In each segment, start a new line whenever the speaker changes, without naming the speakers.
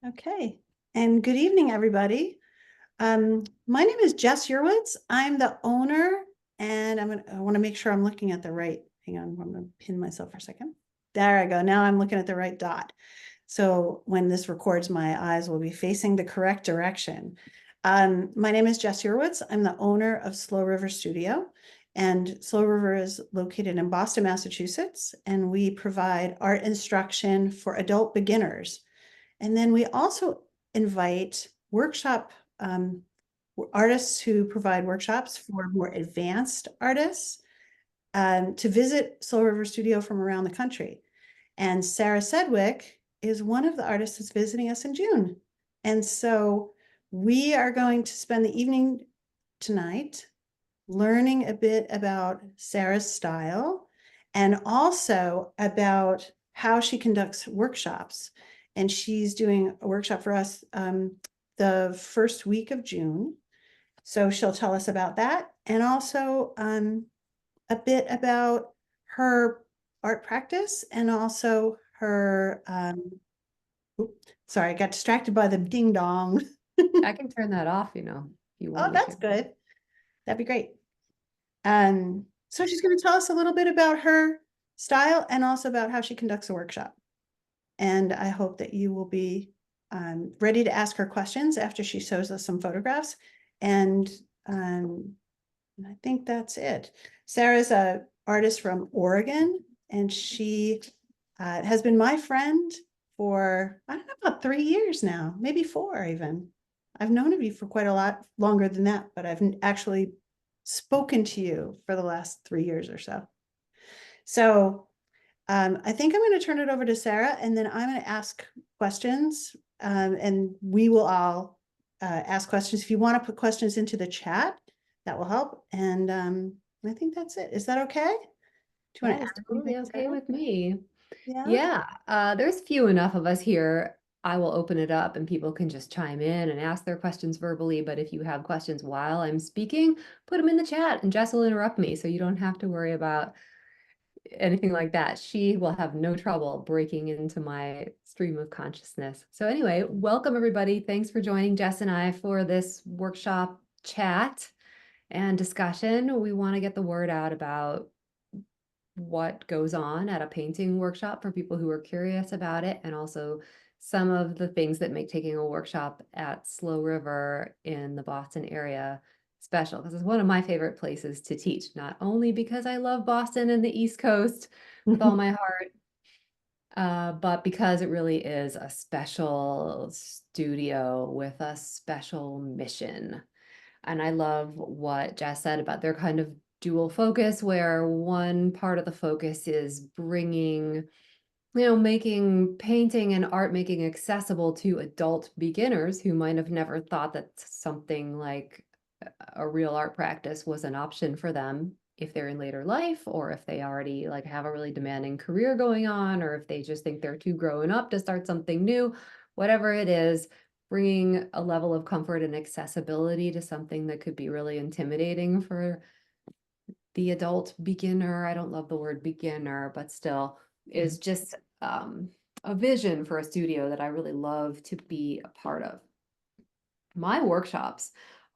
Okay, and good evening, everybody. My name is Jess Yurwitz. I'm the owner, and I want to make sure I'm looking at the right. Hang on, I'm going to pin myself for a second. There I go. Now I'm looking at the right dot. So when this records, my eyes will be facing the correct direction. My name is Jess Yurwitz. I'm the owner of Slow River Studio, and Slow River is located in Boston, Massachusetts, and we provide art instruction for adult beginners. And then we also invite workshop artists who provide workshops for more advanced artists to visit Soul River Studio from around the country. And Sarah Sedwick is one of the artists that's visiting us in June. And so we are going to spend the evening tonight learning a bit about Sarah's style and also about how she conducts workshops. And she's doing a workshop for us the first week of June. So she'll tell us about that and also a bit about her art practice and also her, sorry, I got distracted by the ding dong.
I can turn that off, if you
Oh,
want me
that's
to.
good. That'd be great. So she's going to tell us a little bit about her style and also about how she conducts a workshop. And I hope that you will be ready to ask her questions after she shows us some photographs. And I think that's it. Sarah's an artist from Oregon, and she has been my friend for, I don't know, about 3 years now, maybe 4 even. I've known of you for quite a lot longer than that, but I've actually spoken to you for the last 3 years or so. So I think I'm going to turn it over to Sarah, and then I'm going to ask questions, and we will all ask questions. If you want to put questions into the chat, that will help. And I think that's it. Is that okay? Do you want
That
to
is
ask anything,
totally okay
Sarah?
with me.
Yeah.
Yeah, there's few enough of us here. I will open it up and people can just chime in and ask their questions verbally. But if you have questions while I'm speaking, put them in the chat and Jess will interrupt me. So you don't have to worry about anything like that. She will have no trouble breaking into my stream of consciousness. So anyway, welcome everybody. Thanks for joining Jess and I for this workshop chat and discussion. We want to get the word out about what goes on at a painting workshop for people who are curious about it, and also some of the things that make taking a workshop at Slow River in the Boston area special, because it's one of my favorite places to teach, not only because I love Boston and the East Coast with all my heart, but because it really is a special studio with a special mission. And I love what Jess said about their kind of dual focus, where one part of the focus is bringing, making painting and art making accessible to adult beginners who might have never thought that something like a real art practice was an option for them if they're in later life, or if they already like have a really demanding career going on, or if they just think they're too grown up to start something new. Whatever it is, bringing a level of comfort and accessibility to something that could be really intimidating for the adult beginner. I don't love the word beginner, but still is just a vision for a studio that I really love to be a part of. My workshops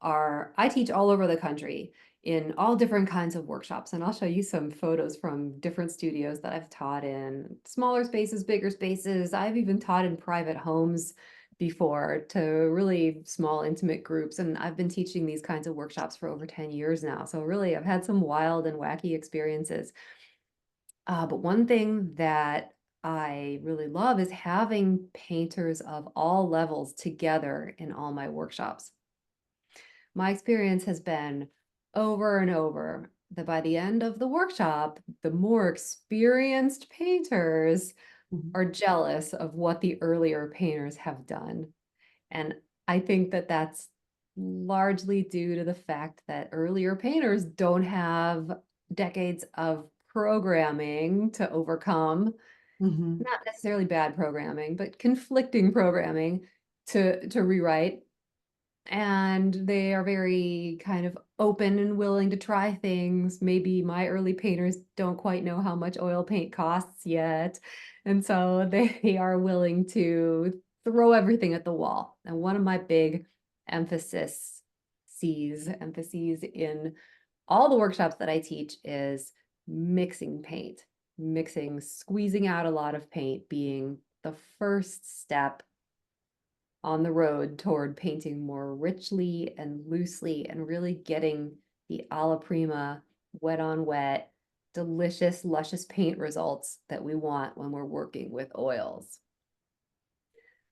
I teach all over the country in all different kinds of workshops. And I'll show you some photos from different studios that I've taught in, smaller spaces, bigger spaces. I've even taught in private homes before, to really small, intimate groups. And I've been teaching these kinds of workshops for over 10 years now. So really, I've had some wild and wacky experiences. But one thing that I really love is having painters of all levels together in all my workshops. My experience has been over and over that by the end of the workshop, the more experienced painters are jealous of what the earlier painters have done. And I think that that's largely due to the fact that earlier painters don't have decades of programming to overcome, not necessarily bad programming, but conflicting programming to rewrite. And they are very kind of open and willing to try things. Maybe my early painters don't quite know how much oil paint costs yet. And so they are willing to throw everything at the wall. And one of my big emphases in all the workshops that I teach is mixing paint, squeezing out a lot of paint being the first step on the road toward painting more richly and loosely and really getting the alla prima, wet on wet, delicious, luscious paint results that we want when we're working with oils.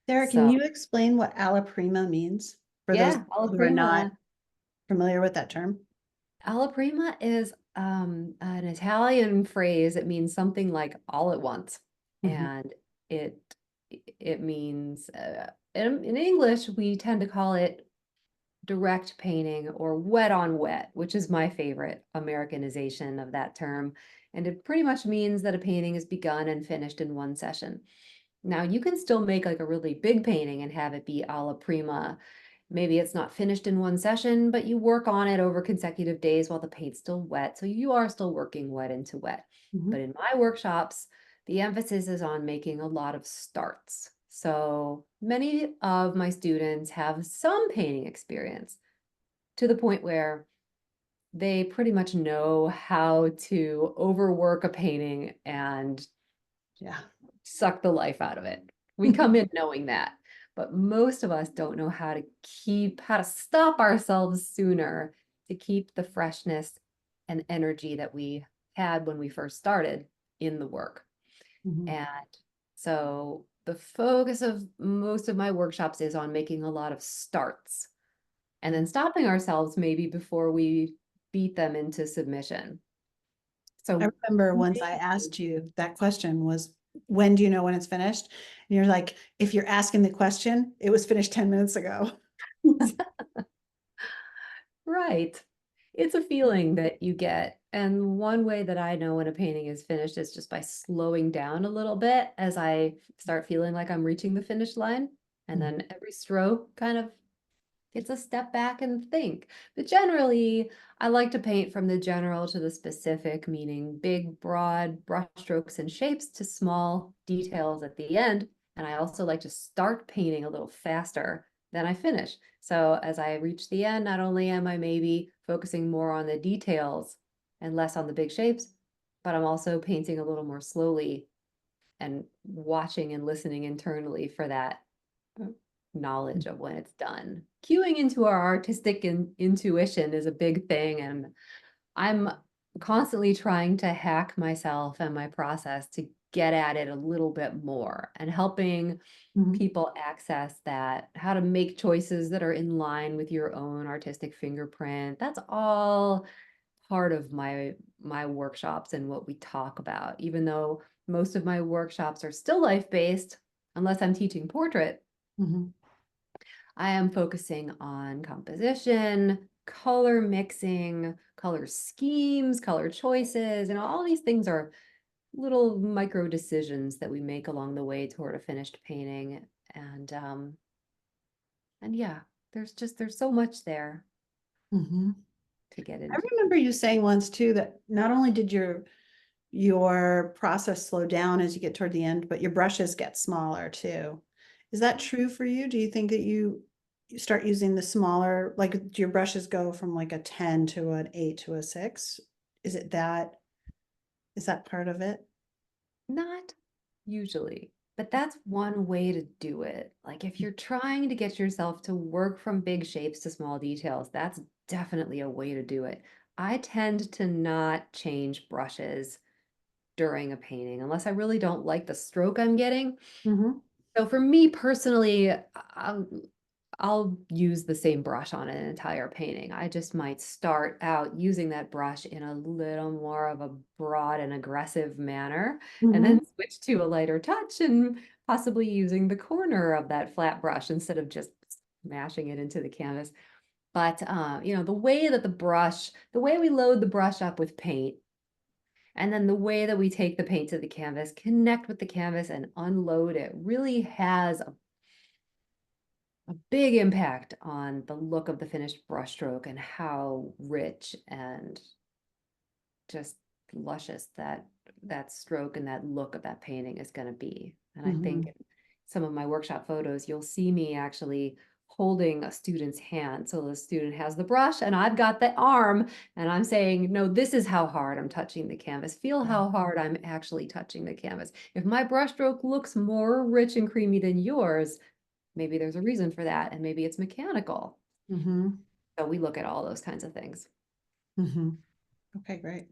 Sarah, can
So
you explain what alla prima means for those
yeah, alla
who are not
prima.
familiar with that term?
Alla prima is an Italian phrase. It means something like all at once.
Mhm.
And it it means in English, we tend to call it direct painting or wet on wet, which is my favorite Americanization of that term. And it pretty much means that a painting is begun and finished in one session. Now, you can still make like a really big painting and have it be alla prima. Maybe it's not finished in one session, but you work on it over consecutive days while the paint's still wet. So you are still working wet into wet.
Mhm.
But in my workshops, the emphasis is on making a lot of starts. So many of my students have some painting experience to the point where they pretty much know how to overwork a painting and
Yeah.
suck the life out of it. We come in knowing that, but most of us don't know how to stop ourselves sooner to keep the freshness and energy that we had when we first started in the work.
Mhm.
And so the focus of most of my workshops is on making a lot of starts and then stopping ourselves maybe before we beat them into submission.
I
So
remember once I asked you that question was, when do you know when it's finished? And you're like, if you're asking the question, it was finished 10 minutes ago.
right. It's a feeling that you get. And one way that I know when a painting is finished is just by slowing down a little bit as I start feeling like I'm reaching the finish line. And
Mhm.
then every stroke kind of gets a step back and think. But generally, I like to paint from the general to the specific, meaning big, broad brush strokes and shapes to small details at the end. And I also like to start painting a little faster than I finish. So as I reach the end, not only am I maybe focusing more on the details and less on the big shapes, but I'm also painting a little more slowly and watching and listening internally for that knowledge of when it's done. Cueing into our artistic intuition is a big thing, and I'm constantly trying to hack myself and my process to get at it a little bit more and helping
Mhm.
people access that, how to make choices that are in line with your own artistic fingerprint. That's all part of my workshops and what we talk about, even though most of my workshops are still life-based, unless I'm teaching portrait.
Mhm.
I am focusing on composition, color mixing, color schemes, color choices, and all these things are little micro decisions that we make along the way toward a finished painting. And yeah, there's so much there
Mhm.
to get
I
into.
remember you saying once too that not only did your process slow down as you get toward the end, but your brushes get smaller too. Is that true for you? Do you think that you start using the smaller, like do your brushes go from like a 10 to an 8 to a 6? Is it that, is that part of it?
Not usually, but that's one way to do it. Like if you're trying to get yourself to work from big shapes to small details, that's definitely a way to do it. I tend to not change brushes during a painting unless I really don't like the stroke I'm getting.
Mhm.
So for me personally, I'll use the same brush on an entire painting. I just might start out using that brush in a little more of a broad and aggressive manner, and then
Mhm.
switch to a lighter touch and possibly using the corner of that flat brush instead of just smashing it into the canvas. But the way we load the brush up with paint, and then the way that we take the paint to the canvas, connect with the canvas and unload it really has a big impact on the look of the finished brushstroke and how rich and just luscious that stroke and that look of that painting is going to be. And I think
Mhm.
some of my workshop photos, you'll see me actually holding a student's hand. So the student has the brush and I've got the arm, and I'm saying, no, this is how hard I'm touching the canvas. Feel how hard I'm actually touching the canvas. If my brushstroke looks more rich and creamy than yours, maybe there's a reason for that, and maybe it's mechanical.
Mm-hmm.
So we look at all those kinds of things.
Mm-hmm. Okay, great.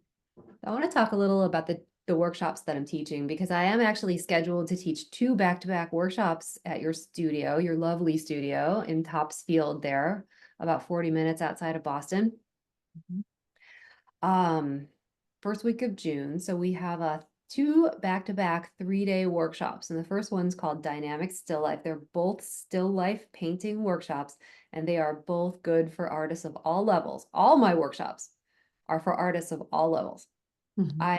I want to talk a little about the workshops that I'm teaching, because I am actually scheduled to teach 2 back-to-back workshops at your studio, your lovely studio in Topsfield there, about 40 minutes outside of Boston.
Mhm.
First week of June. So we have 2 back-to-back 3-day workshops. And the first one's called Dynamic Still Life. They're both still life painting workshops, and they are both good for artists of all levels. All my workshops are for artists of all levels.
Mhm.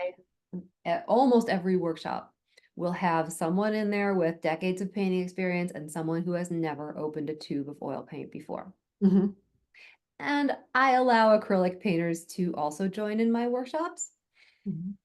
At almost every workshop will have someone in there with decades of painting experience and someone who has never opened a tube of oil paint before.
Mhm.
And I allow acrylic painters to also join in my workshops,
Mhm.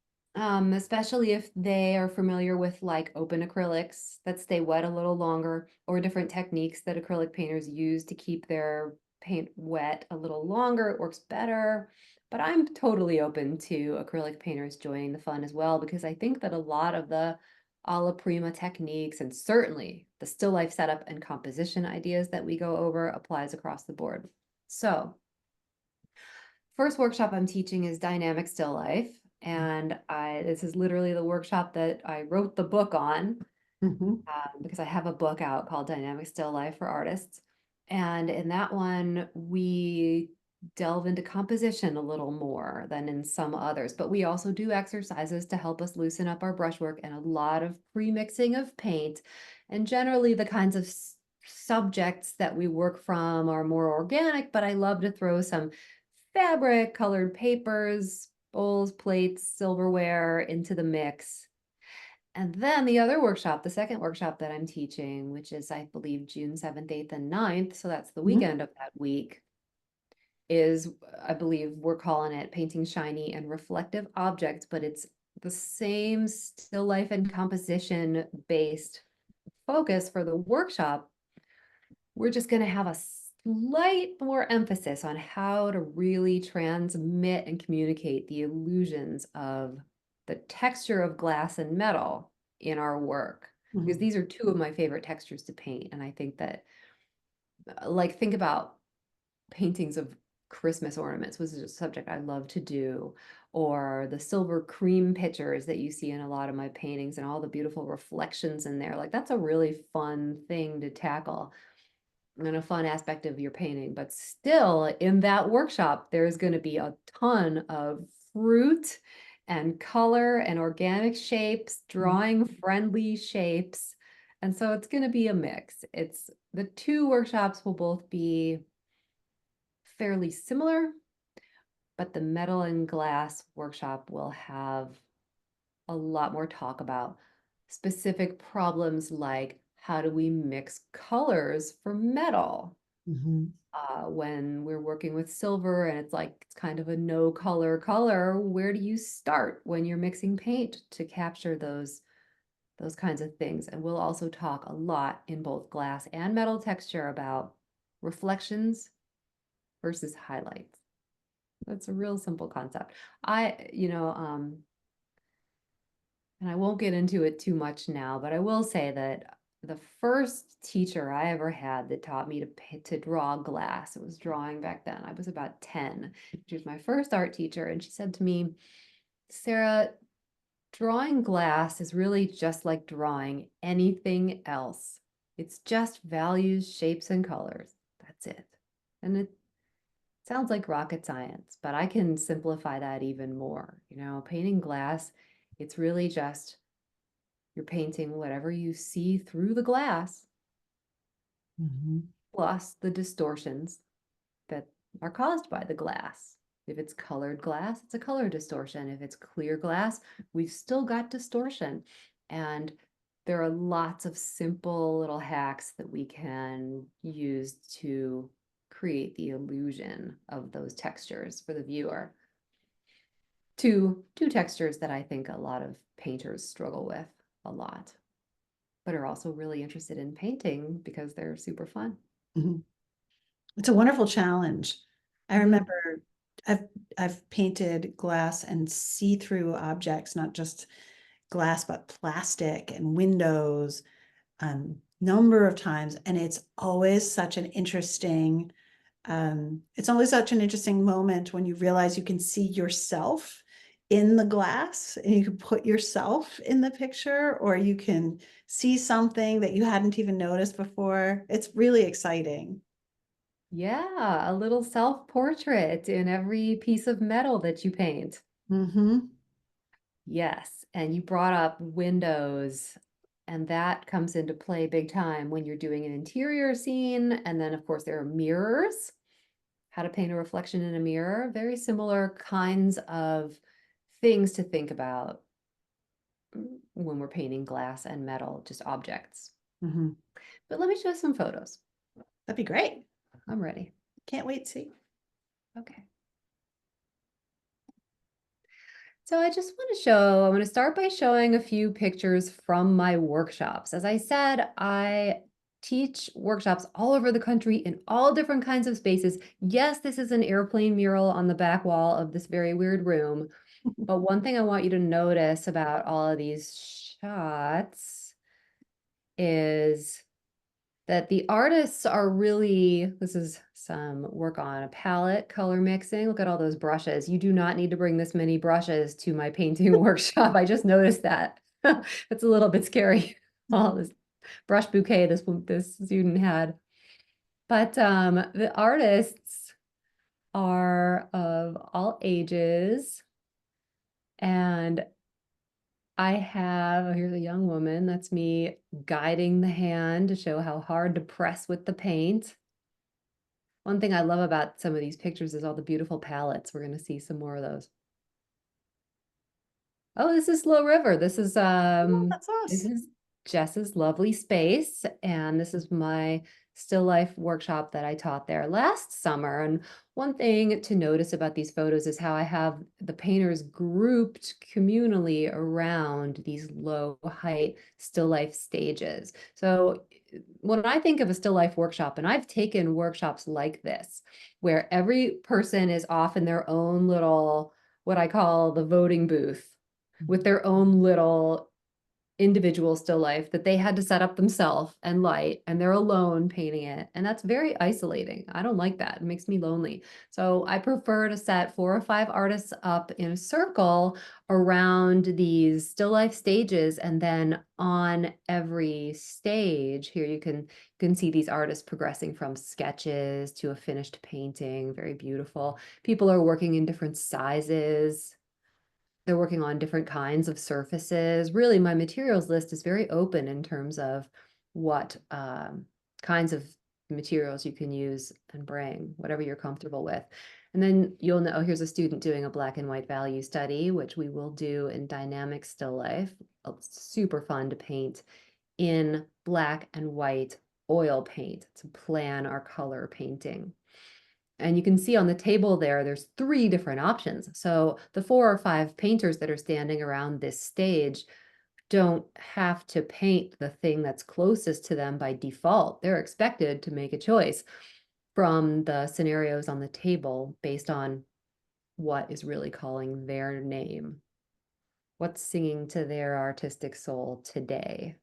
especially if they are familiar with like open acrylics that stay wet a little longer, or different techniques that acrylic painters use to keep their paint wet a little longer. It works better. But I'm totally open to acrylic painters joining the fun as well, because I think that a lot of the alla prima techniques, and certainly the still life setup and composition ideas that we go over, applies across the board. So first workshop I'm teaching is Dynamic Still Life. And this is literally the workshop that I wrote the book on,
Mhm.
because I have a book out called Dynamic Still Life for Artists. And in that one, we delve into composition a little more than in some others, but we also do exercises to help us loosen up our brushwork, and a lot of pre-mixing of paint. And generally the kinds of subjects that we work from are more organic, but I love to throw some fabric, colored papers, bowls, plates, silverware into the mix. And then the other workshop, the second workshop that I'm teaching, which is, I believe, June 7th, 8th, and 9th, so that's the
Mhm.
weekend of that week, is, I believe we're calling it Painting Shiny and Reflective Objects, but it's the same still life and composition based focus for the workshop. We're just going to have a slight more emphasis on how to really transmit and communicate the illusions of the texture of glass and metal in our work, because
Mhm.
these are 2 of my favorite textures to paint. And I think that, like, think about paintings of Christmas ornaments, which is a subject I love to do, or the silver cream pictures that you see in a lot of my paintings and all the beautiful reflections in there. Like, that's a really fun thing to tackle and a fun aspect of your painting. But still, in that workshop, there's going to be a ton of fruit and color and organic shapes,
Mhm.
drawing friendly shapes. And so it's going to be a mix. It's the 2 workshops will both be fairly similar, but the metal and glass workshop will have a lot more talk about specific problems, like how do we mix colors for metal
Mhm.
when we're working with silver, and it's like it's kind of a no color. Where do you start when you're mixing paint to capture those kinds of things? And we'll also talk a lot in both glass and metal texture about reflections versus highlights. That's a real simple concept. And I won't get into it too much now, but I will say that the first teacher I ever had that taught me to draw glass, it was drawing back then. I was about 10. She was my first art teacher, and she said to me, Sarah, drawing glass is really just like drawing anything else. It's just values, shapes, and colors. That's it. And it sounds like rocket science, but I can simplify that even more. Painting glass, it's really just you're painting whatever you see through the glass,
Mhm.
plus the distortions that are caused by the glass. If it's colored glass, it's a color distortion. If it's clear glass, we've still got distortion. And there are lots of simple little hacks that we can use to create the illusion of those textures for the viewer. Two textures that I think a lot of painters struggle with a lot. but are also really interested in painting because they're super fun.
Mhm. It's a wonderful challenge. I
Yeah.
remember I've painted glass and see-through objects, not just glass, but plastic and windows, number of times. And it's always such an interesting, it's always such an interesting moment when you realize you can see yourself in the glass and you can put yourself in the picture, or you can see something that you hadn't even noticed before. It's really exciting.
Yeah, a little self-portrait in every piece of metal that you paint.
Mm-hmm.
Yes, and you brought up windows, and that comes into play big time when you're doing an interior scene. And then, of course, there are mirrors, how to paint a reflection in a mirror. Very similar kinds of things to think about when we're painting glass and metal, just objects.
Mm-hmm.
But let me show some photos.
That'd be great.
I'm ready.
Can't wait to see.
Okay. So I just want to show, I'm going to start by showing a few pictures from my workshops. As I said, I teach workshops all over the country in all different kinds of spaces. Yes, this is an airplane mural on the back wall of this very weird room. But one thing I want you to notice about all of these shots is that the artists are really, this is some work on a palette, color mixing. Look at all those brushes. You do not need to bring this many brushes to my painting workshop. I just noticed that. That's a little bit scary. All this brush bouquet this student had. But the artists are of all ages. And I have, oh, here's a young woman. That's me guiding the hand to show how hard to press with the paint. One thing I love about some of these pictures is all the beautiful palettes. We're going to see some more of those. Oh, this is Slow River.
Oh, that's
This
us.
is Jess's lovely space, and this is my still life workshop that I taught there last summer. And one thing to notice about these photos is how I have the painters grouped communally around these low height still life stages. So when I think of a still life workshop, and I've taken workshops like this, where every person is off in their own little, what I call the voting booth, with their own little individual still life that they had to set up themselves and light, and they're alone painting it. And that's very isolating. I don't like that. It makes me lonely. So I prefer to set 4 or 5 artists up in a circle around these still life stages. And then on every stage here, you can see these artists progressing from sketches to a finished painting. Very beautiful. People are working in different sizes. They're working on different kinds of surfaces. Really, my materials list is very open in terms of what kinds of materials you can use and bring, whatever you're comfortable with. And then you'll know, here's a student doing a black and white value study, which we will do in dynamic still life. It's super fun to paint in black and white oil paint to plan our color painting. And you can see on the table there's 3 different options. So the 4 or 5 painters that are standing around this stage don't have to paint the thing that's closest to them by default. They're expected to make a choice from the scenarios on the table based on what is really calling their name, what's singing to their artistic soul today.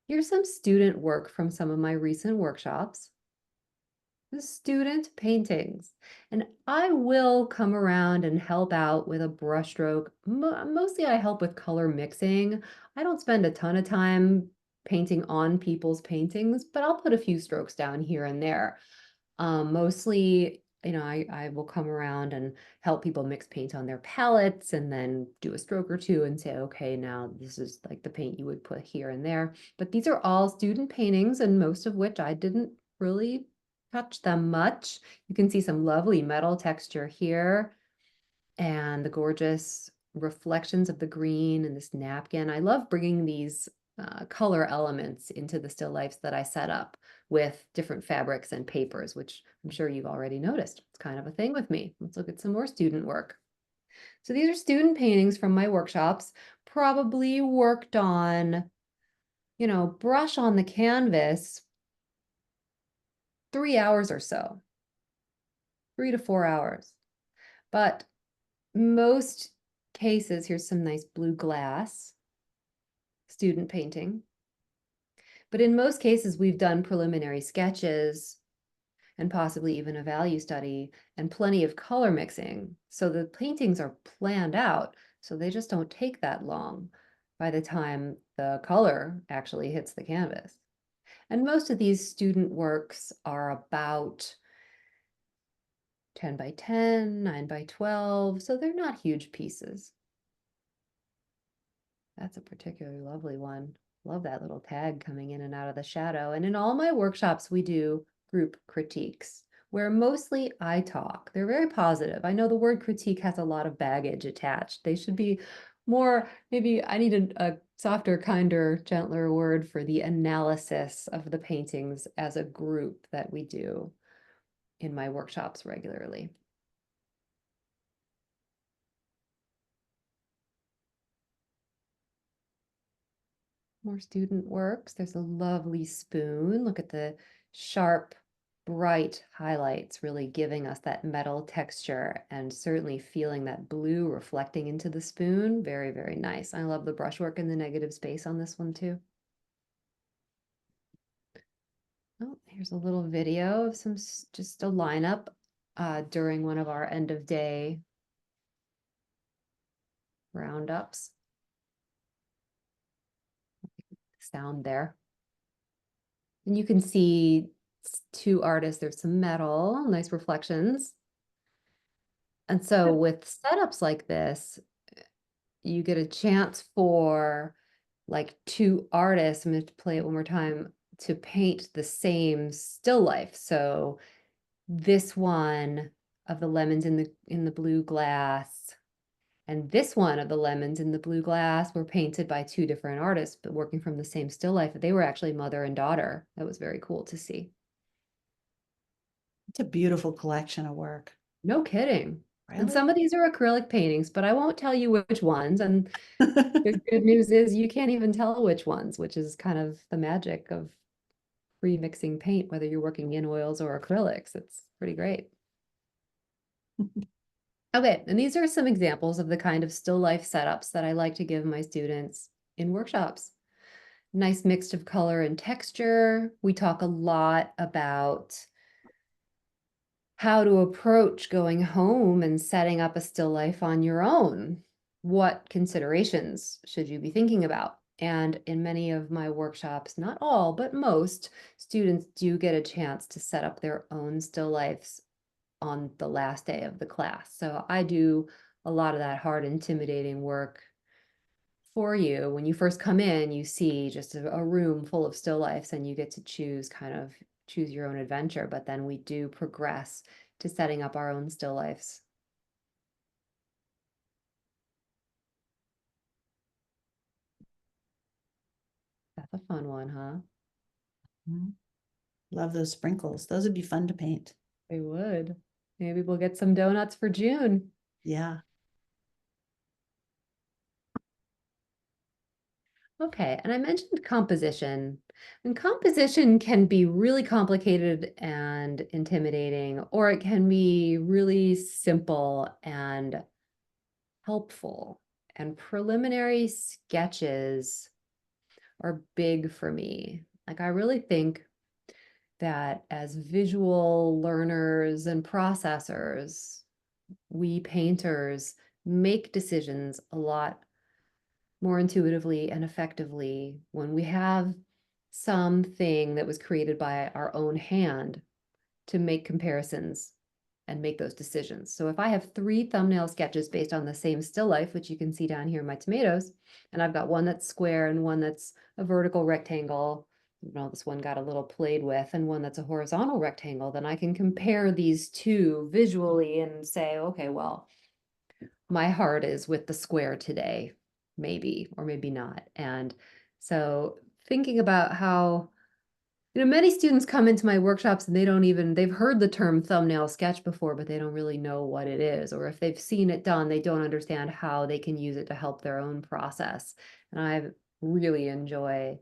Here's some student work from some of my recent workshops. The student paintings. And I will come around and help out with a brushstroke. Mostly I help with color mixing. I don't spend a ton of time painting on people's paintings, but I'll put a few strokes down here and there. Mostly, I will come around and help people mix paint on their palettes and then do a stroke or two and say, okay, now this is like the paint you would put here and there. But these are all student paintings, and most of which I didn't really touch them much. You can see some lovely metal texture here and the gorgeous reflections of the green and this napkin. I love bringing these color elements into the still lifes that I set up with different fabrics and papers, which I'm sure you've already noticed. It's kind of a thing with me. Let's look at some more student work. So these are student paintings from my workshops, probably worked on, brush on the canvas 3 hours or so, 3 to 4 hours. But most cases, here's some nice blue glass student painting. But in most cases, we've done preliminary sketches and possibly even a value study and plenty of color mixing. So the paintings are planned out, so they just don't take that long by the time the color actually hits the canvas. And most of these student works are about 10 by 10, 9 by 12, so they're not huge pieces. That's a particularly lovely one. Love that little tag coming in and out of the shadow. And in all my workshops, we do group critiques where mostly I talk. They're very positive. I know the word critique has a lot of baggage attached. They should be more, maybe I need a softer, kinder, gentler word for the analysis of the paintings as a group that we do in my workshops regularly. More student works. There's a lovely spoon. Look at the sharp, bright highlights really giving us that metal texture and certainly feeling that blue reflecting into the spoon. Very, very nice. I love the brushwork and the negative space on this one too. Oh, here's a little video of just a lineup during one of our end of day roundups. Sound there. And you can see two artists, there's some metal, nice reflections. And so with setups like this, you get a chance for like two artists, I'm going to play it one more time, to paint the same still life. So this one of the lemons in the blue glass and this one of the lemons in the blue glass were painted by two different artists, but working from the same still life. They were actually mother and daughter. That was very cool to see.
It's a beautiful collection of work.
No kidding. And
Really?
some of these are acrylic paintings, but I won't tell you which ones. And the good news is you can't even tell which ones, which is kind of the magic of pre-mixing paint, whether you're working in oils or acrylics. It's pretty great. Okay, and these are some examples of the kind of still life setups that I like to give my students in workshops. Nice mix of color and texture. We talk a lot about how to approach going home and setting up a still life on your own. What considerations should you be thinking about? And in many of my workshops, not all, but most, students do get a chance to set up their own still lifes on the last day of the class. So I do a lot of that hard, intimidating work for you. When you first come in, you see just a room full of still lifes and you get to choose your own adventure, but then we do progress to setting up our own still lifes. That's a fun one, huh?
Mhm. Love those sprinkles. Those would be fun to paint.
They would. Maybe we'll get some donuts for June.
Yeah.
Okay, and I mentioned composition. And composition can be really complicated and intimidating, or it can be really simple and helpful. And preliminary sketches are big for me. Like, I really think that as visual learners and processors, we painters make decisions a lot more intuitively and effectively when we have something that was created by our own hand to make comparisons and make those decisions. So if I have 3 thumbnail sketches based on the same still life, which you can see down here in my tomatoes, and I've got one that's square and one that's a vertical rectangle, this one got a little played with, and one that's a horizontal rectangle, then I can compare these two visually and say, okay, well, my heart is with the square today, maybe, or maybe not. And so thinking about how Many students come into my workshops and they've heard the term thumbnail sketch before, but they don't really know what it is. Or if they've seen it done, they don't understand how they can use it to help their own process. And I really enjoy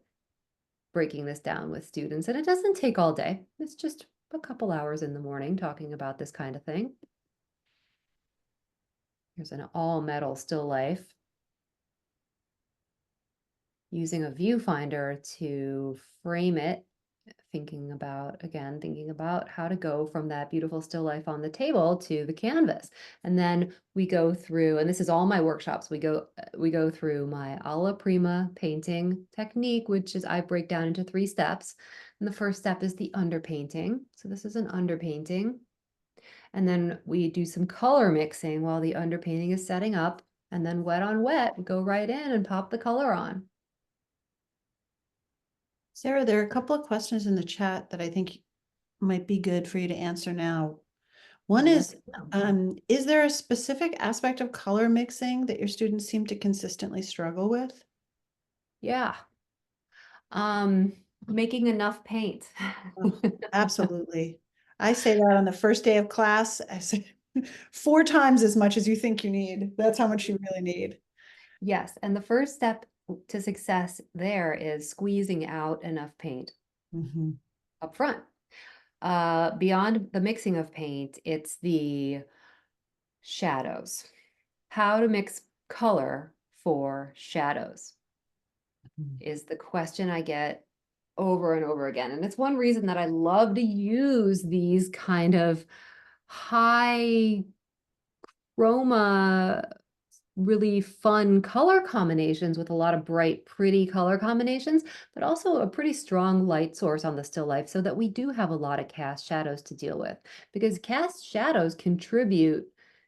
breaking this down with students. And it doesn't take all day. It's just a couple hours in the morning talking about this kind of thing. Here's an all metal still life using a viewfinder to frame it, thinking about how to go from that beautiful still life on the table to the canvas. And then we go through, and this is all my workshops, we go through my alla prima painting technique, which is I break down into 3 steps. And the first step is the underpainting. So this is an underpainting. And then we do some color mixing while the underpainting is setting up. And then wet on wet, we go right in and pop the color on.
Sarah, there are a couple of questions in the chat that I think might be good for you to answer now. One is there a specific aspect of color mixing that your students seem to consistently struggle with?
Yeah. Making enough paint.
Oh, absolutely. I say that on the first day of class. I say 4 times as much as you think you need. That's how much you really need.
Yes, and the first step to success there is squeezing out enough paint up front. Beyond the mixing of paint, it's the shadows. How to mix color for shadows is the question I get over and over again. And it's one reason that I love to use these kind of high chroma, really fun color combinations with a lot of bright, pretty color combinations, but also a pretty strong light source on the still life so that we do have a lot of cast shadows to deal with, because cast shadows contribute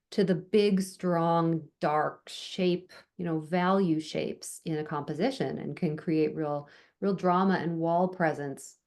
to the big, strong, dark shape, value shapes in a composition and can create real drama and wall presence.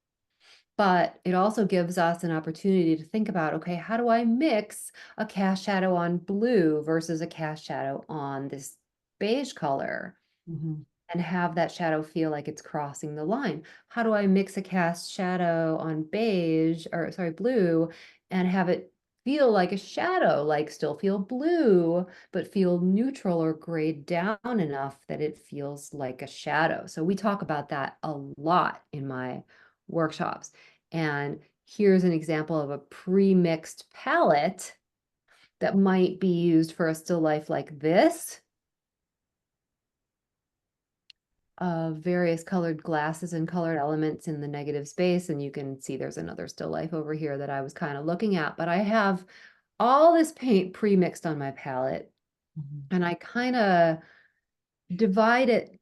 But it also gives us an opportunity to think about, okay, how do I mix a cast shadow on blue versus a cast shadow on this beige color and have that shadow feel like it's crossing the line? How do I mix a cast shadow on blue, and have it feel like a shadow, like still feel blue, but feel neutral or grayed down enough that it feels like a shadow? So we talk about that a lot in my workshops. And here's an example of a pre-mixed palette that might be used for a still life like this. Various colored glasses and colored elements in the negative space. And you can see there's another still life over here that I was kind of looking at, but I have all this paint pre-mixed on my palette and I kind of divide it.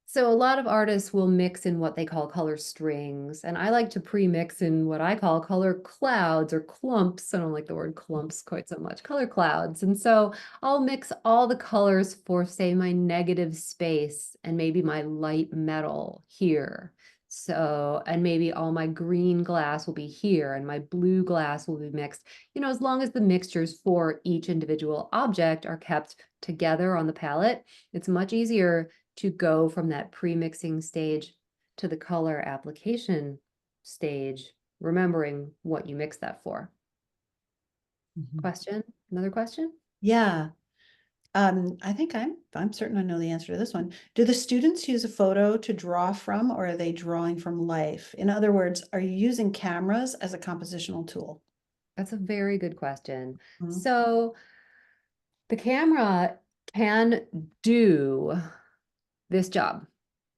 So a lot of artists will mix in what they call color strings, and I like to pre-mix in what I call color clouds or clumps. I don't like the word clumps quite so much, color clouds. And so I'll mix all the colors for, say, my negative space and maybe my light metal here. So, and maybe all my green glass will be here and my blue glass will be mixed, as long as the mixtures for each individual object are kept together on the palette, it's much easier to go from that pre-mixing stage to the color application stage, remembering what you mix that for. Question? Another question?
Yeah. I think I'm certain I know the answer to this one. Do the students use a photo to draw from, or are they drawing from life? In other words, are you using cameras as a compositional tool?
That's a very good question. So the camera can do this job.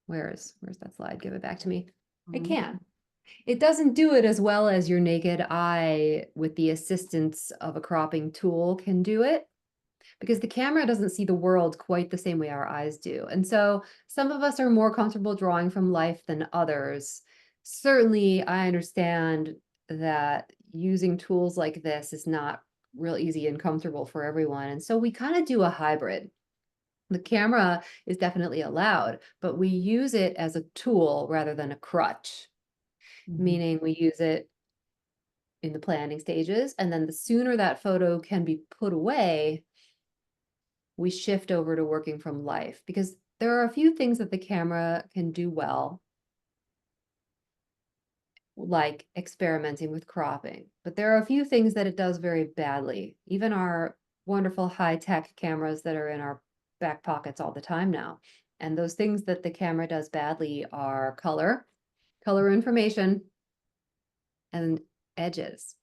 Where's that slide? Give it back to me. It can. It doesn't do it as well as your naked eye with the assistance of a cropping tool can do it, because the camera doesn't see the world quite the same way our eyes do. And so some of us are more comfortable drawing from life than others. Certainly, I understand that using tools like this is not real easy and comfortable for everyone. And so we kind of do a hybrid. The camera is definitely allowed, but we use it as a tool rather than a crutch, meaning we use it in the planning stages. And then the sooner that photo can be put away, we shift over to working from life, because there are a few things that the camera can do well. like experimenting with cropping. But there are a few things that it does very badly. Even our wonderful high-tech cameras that are in our back pockets all the time now. And those things that the camera does badly are color information, and edges.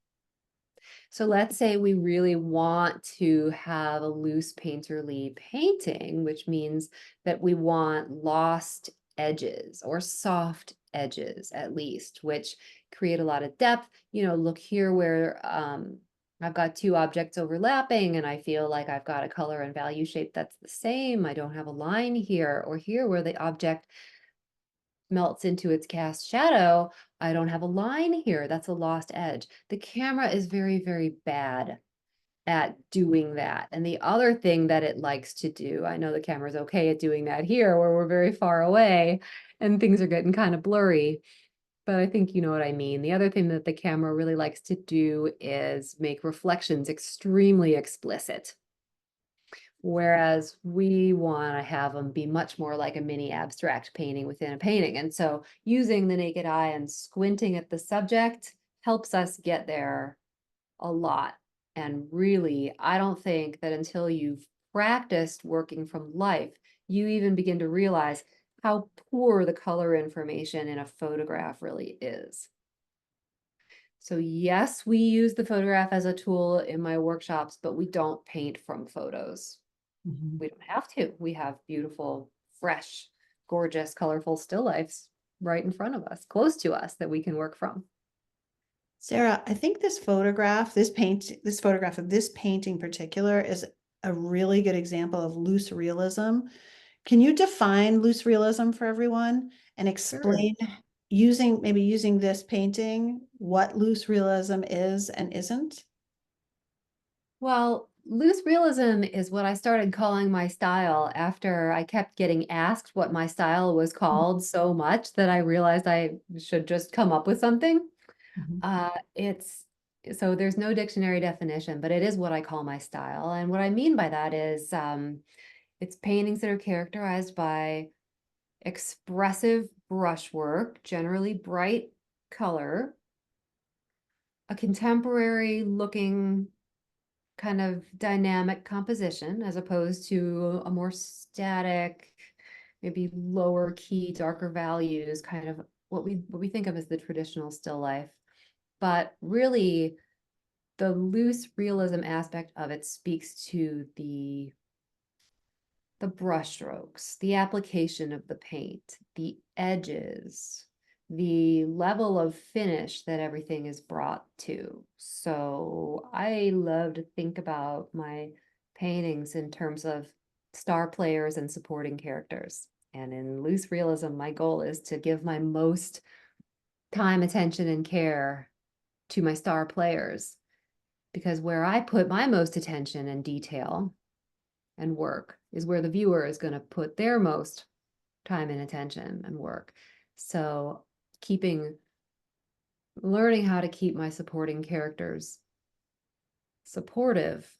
So let's say we really want to have a loose painterly painting, which means that we want lost edges or soft edges at least, which create a lot of depth. Look here where I've got two objects overlapping and I feel like I've got a color and value shape that's the same. I don't have a line here, or here where the object melts into its cast shadow, I don't have a line here. That's a lost edge. The camera is very, very bad at doing that. And the other thing that it likes to do, I know the camera's okay at doing that here where we're very far away and things are getting kind of blurry, but I think you know what I mean. The other thing that the camera really likes to do is make reflections extremely explicit. Whereas we want to have them be much more like a mini abstract painting within a painting. And so using the naked eye and squinting at the subject helps us get there a lot. And really, I don't think that until you've practiced working from life, you even begin to realize how poor the color information in a photograph really is. So yes, we use the photograph as a tool in my workshops, but we don't paint from photos.
Mhm.
We don't have to. We have beautiful, fresh, gorgeous, colorful still lifes right in front of us, close to us that we can work from.
Sarah, I think this photograph of this painting in particular is a really good example of loose realism. Can you define loose realism for everyone and
Sure.
explain maybe using this painting, what loose realism is and isn't?
Well, loose realism is what I started calling my style after I kept getting asked what my style was called so much that I realized I should just come up with something.
Mhm.
It's so there's no dictionary definition, but it is what I call my style. And what I mean by that is it's paintings that are characterized by expressive brushwork, generally bright color, a contemporary looking kind of dynamic composition as opposed to a more static, maybe lower key, darker values, kind of what we think of as the traditional still life. But really, the loose realism aspect of it speaks to the brushstrokes, the application of the paint, the edges, the level of finish that everything is brought to. So I love to think about my paintings in terms of star players and supporting characters. And in loose realism, my goal is to give my most time, attention, and care to my star players, because where I put my most attention and detail and work is where the viewer is going to put their most time and attention and work. So learning how to keep my supporting characters supportive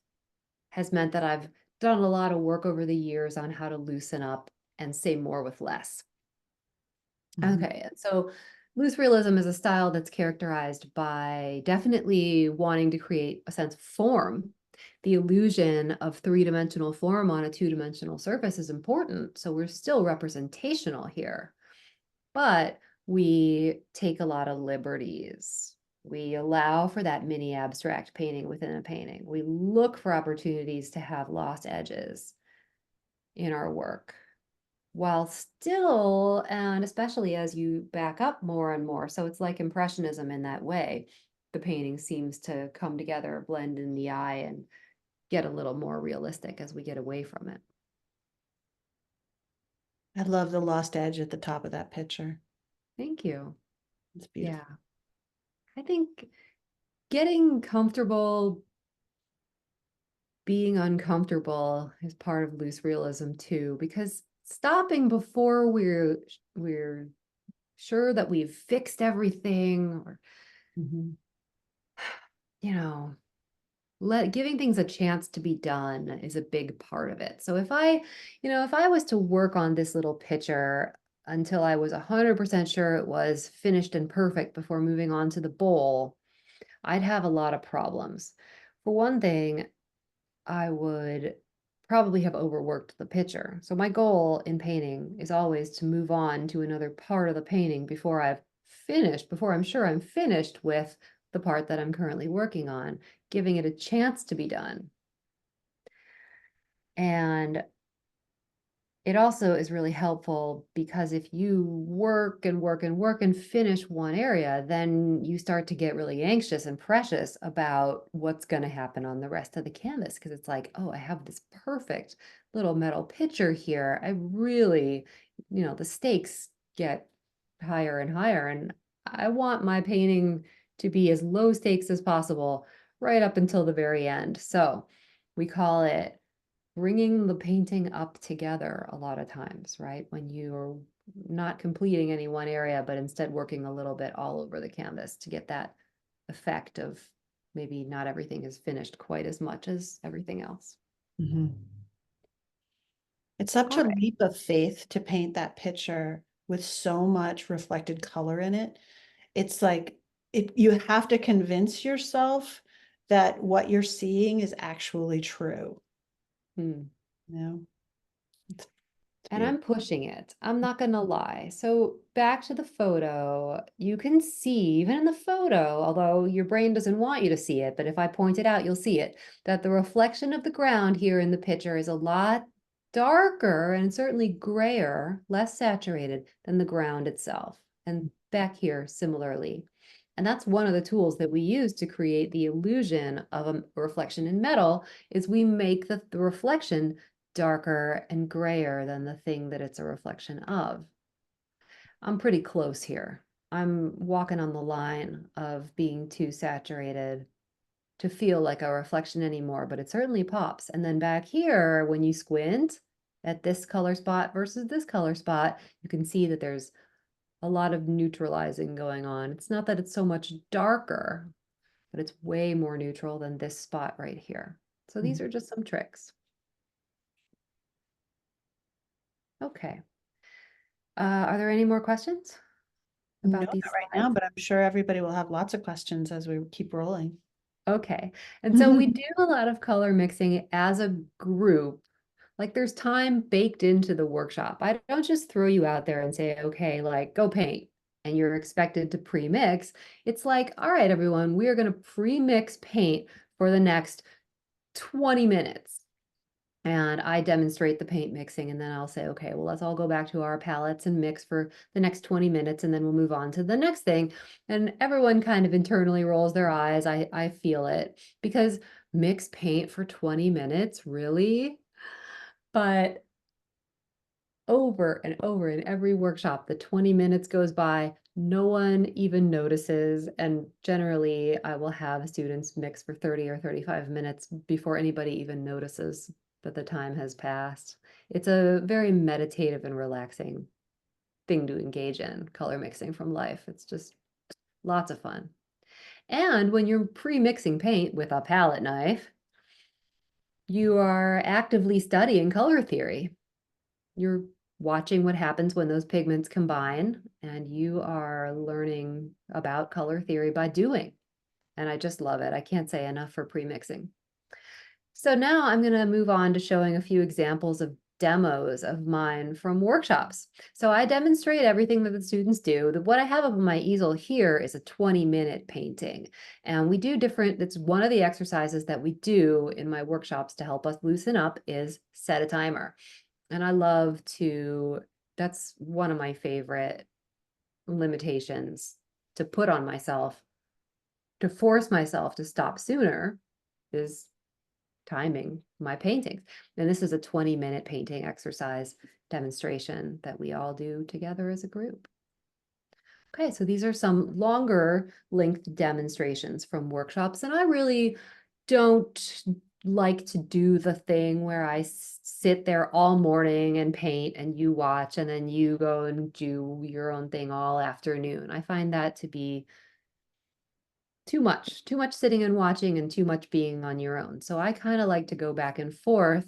has meant that I've done a lot of work over the years on how to loosen up and say more with less.
Mhm.
Okay, so loose realism is a style that's characterized by definitely wanting to create a sense of form. The illusion of three-dimensional form on a two-dimensional surface is important, so we're still representational here. But we take a lot of liberties. We allow for that mini abstract painting within a painting. We look for opportunities to have lost edges in our work, while still, and especially as you back up more and more. So it's like Impressionism in that way. The painting seems to come together, blend in the eye, and get a little more realistic as we get away from it.
I love the lost edge at the top of that picture.
Thank you.
It's
Yeah.
beautiful.
I think getting comfortable being uncomfortable is part of loose realism too, because stopping before we're sure that we've fixed everything, or
Mhm.
you know, giving things a chance to be done is a big part of it. So if I was to work on this little picture, until I was 100% sure it was finished and perfect before moving on to the bowl, I'd have a lot of problems. For one thing, I would probably have overworked the picture. So my goal in painting is always to move on to another part of the painting before I'm sure I'm finished with the part that I'm currently working on, giving it a chance to be done. And it also is really helpful because if you work and work and work and finish one area, then you start to get really anxious and precious about what's going to happen on the rest of the canvas. Because it's like, oh, I have this perfect little metal picture here. I really, the stakes get higher and higher. And I want my painting to be as low stakes as possible right up until the very end. So we call it bringing the painting up together a lot of times, right? When you're not completing any one area, but instead working a little bit all over the canvas to get that effect of maybe not everything is finished quite as much as everything else.
It's such
All
a
right.
leap of faith to paint that picture with so much reflected color in it. It's like you have to convince yourself that what you're seeing is actually true.
Hmm.
You know, it's
And I'm
beautiful.
pushing it. I'm not going to lie. So back to the photo, you can see even in the photo, although your brain doesn't want you to see it, but if I point it out, you'll see it, that the reflection of the ground here in the picture is a lot darker and certainly grayer, less saturated than the ground itself. And back here, similarly. And that's one of the tools that we use to create the illusion of a reflection in metal is we make the reflection darker and grayer than the thing that it's a reflection of. I'm pretty close here. I'm walking on the line of being too saturated to feel like a reflection anymore, but it certainly pops. And then back here, when you squint at this color spot versus this color spot, you can see that there's a lot of neutralizing going on. It's not that it's so much darker, but it's way more neutral than this spot right here. So these are just some tricks. Okay. Are there any more questions
No,
about
not
these
right now,
slides?
but I'm sure everybody will have lots of questions as we keep rolling.
Okay. And so we do a lot of color mixing as a group. Like there's time baked into the workshop. I don't just throw you out there and say, okay, like go paint and you're expected to pre-mix. It's like, all right, everyone, we are going to pre-mix paint for the next 20 minutes. And I demonstrate the paint mixing and then I'll say, okay, well, let's all go back to our palettes and mix for the next 20 minutes and then we'll move on to the next thing. And everyone kind of internally rolls their eyes. I feel it because mix paint for 20 minutes, really? But over and over in every workshop, the 20 minutes goes by, no one even notices. And generally, I will have students mix for 30 or 35 minutes before anybody even notices that the time has passed. It's a very meditative and relaxing thing to engage in, color mixing from life. It's just lots of fun. And when you're pre-mixing paint with a palette knife, you are actively studying color theory. You're watching what happens when those pigments combine, and you are learning about color theory by doing. And I just love it. I can't say enough for pre-mixing. So now I'm going to move on to showing a few examples of demos of mine from workshops. So I demonstrate everything that the students do. What I have up on my easel here is a 20-minute painting. And we do different, that's one of the exercises that we do in my workshops to help us loosen up is set a timer. And I love to, that's one of my favorite limitations to put on myself, to force myself to stop sooner is timing my paintings. And this is a 20-minute painting exercise demonstration that we all do together as a group. Okay, so these are some longer length demonstrations from workshops, and I really don't like to do the thing where I sit there all morning and paint and you watch and then you go and do your own thing all afternoon. I find that to be too much sitting and watching and too much being on your own. So I kind of like to go back and forth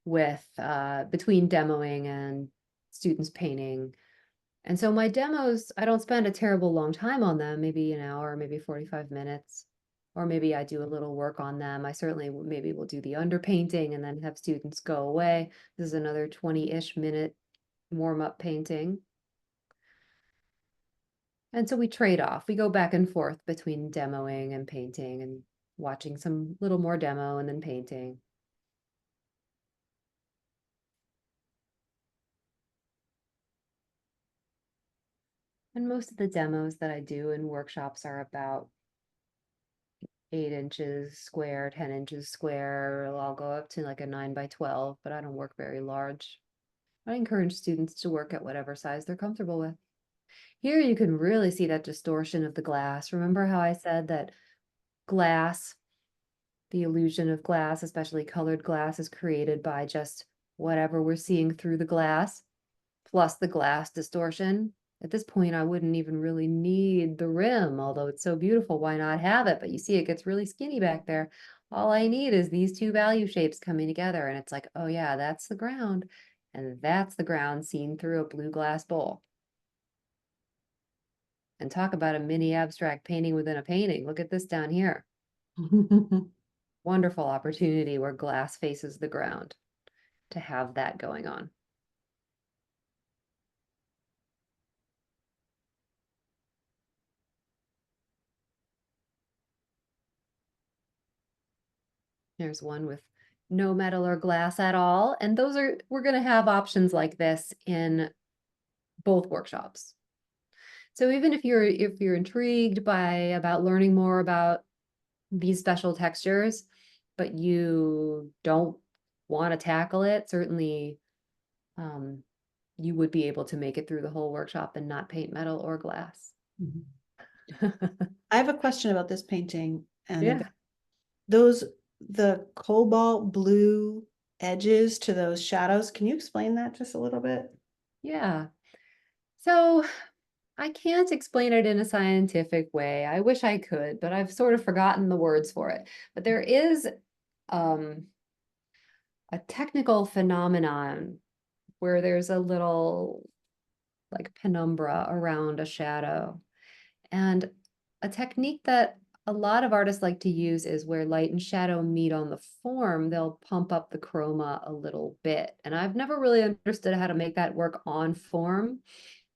with between demoing and students painting. And so my demos, I don't spend a terrible long time on them, maybe an hour, maybe 45 minutes, or maybe I do a little work on them. I certainly maybe will do the underpainting and then have students go away. This is another 20-ish minute warm-up painting. And so we trade off. We go back and forth between demoing and painting and watching some little more demo and then painting. And most of the demos that I do in workshops are about 8 inches square, 10 inches square. I'll go up to like a 9 by 12, but I don't work very large. I encourage students to work at whatever size they're comfortable with. Here you can really see that distortion of the glass. Remember how I said that glass, the illusion of glass, especially colored glass, is created by just whatever we're seeing through the glass, plus the glass distortion. At this point, I wouldn't even really need the rim, although it's so beautiful, why not have it? But you see it gets really skinny back there. All I need is these two value shapes coming together, and it's like, oh yeah, that's the ground, and that's the ground seen through a blue glass bowl. And talk about a mini abstract painting within a painting. Look at this down here. Wonderful opportunity where glass faces the ground to have that going on. There's one with no metal or glass at all. And we're going to have options like this in both workshops. So even if you're intrigued about learning more about these special textures, but you don't want to tackle it, certainly you would be able to make it through the whole workshop and not paint metal or glass.
I have a question about this painting and
Yeah.
the cobalt blue edges to those shadows. Can you explain that just a little bit?
Yeah. So I can't explain it in a scientific way. I wish I could, but I've sort of forgotten the words for it. But there is a technical phenomenon where there's a little like penumbra around a shadow. And a technique that a lot of artists like to use is where light and shadow meet on the form, they'll pump up the chroma a little bit. And I've never really understood how to make that work on form,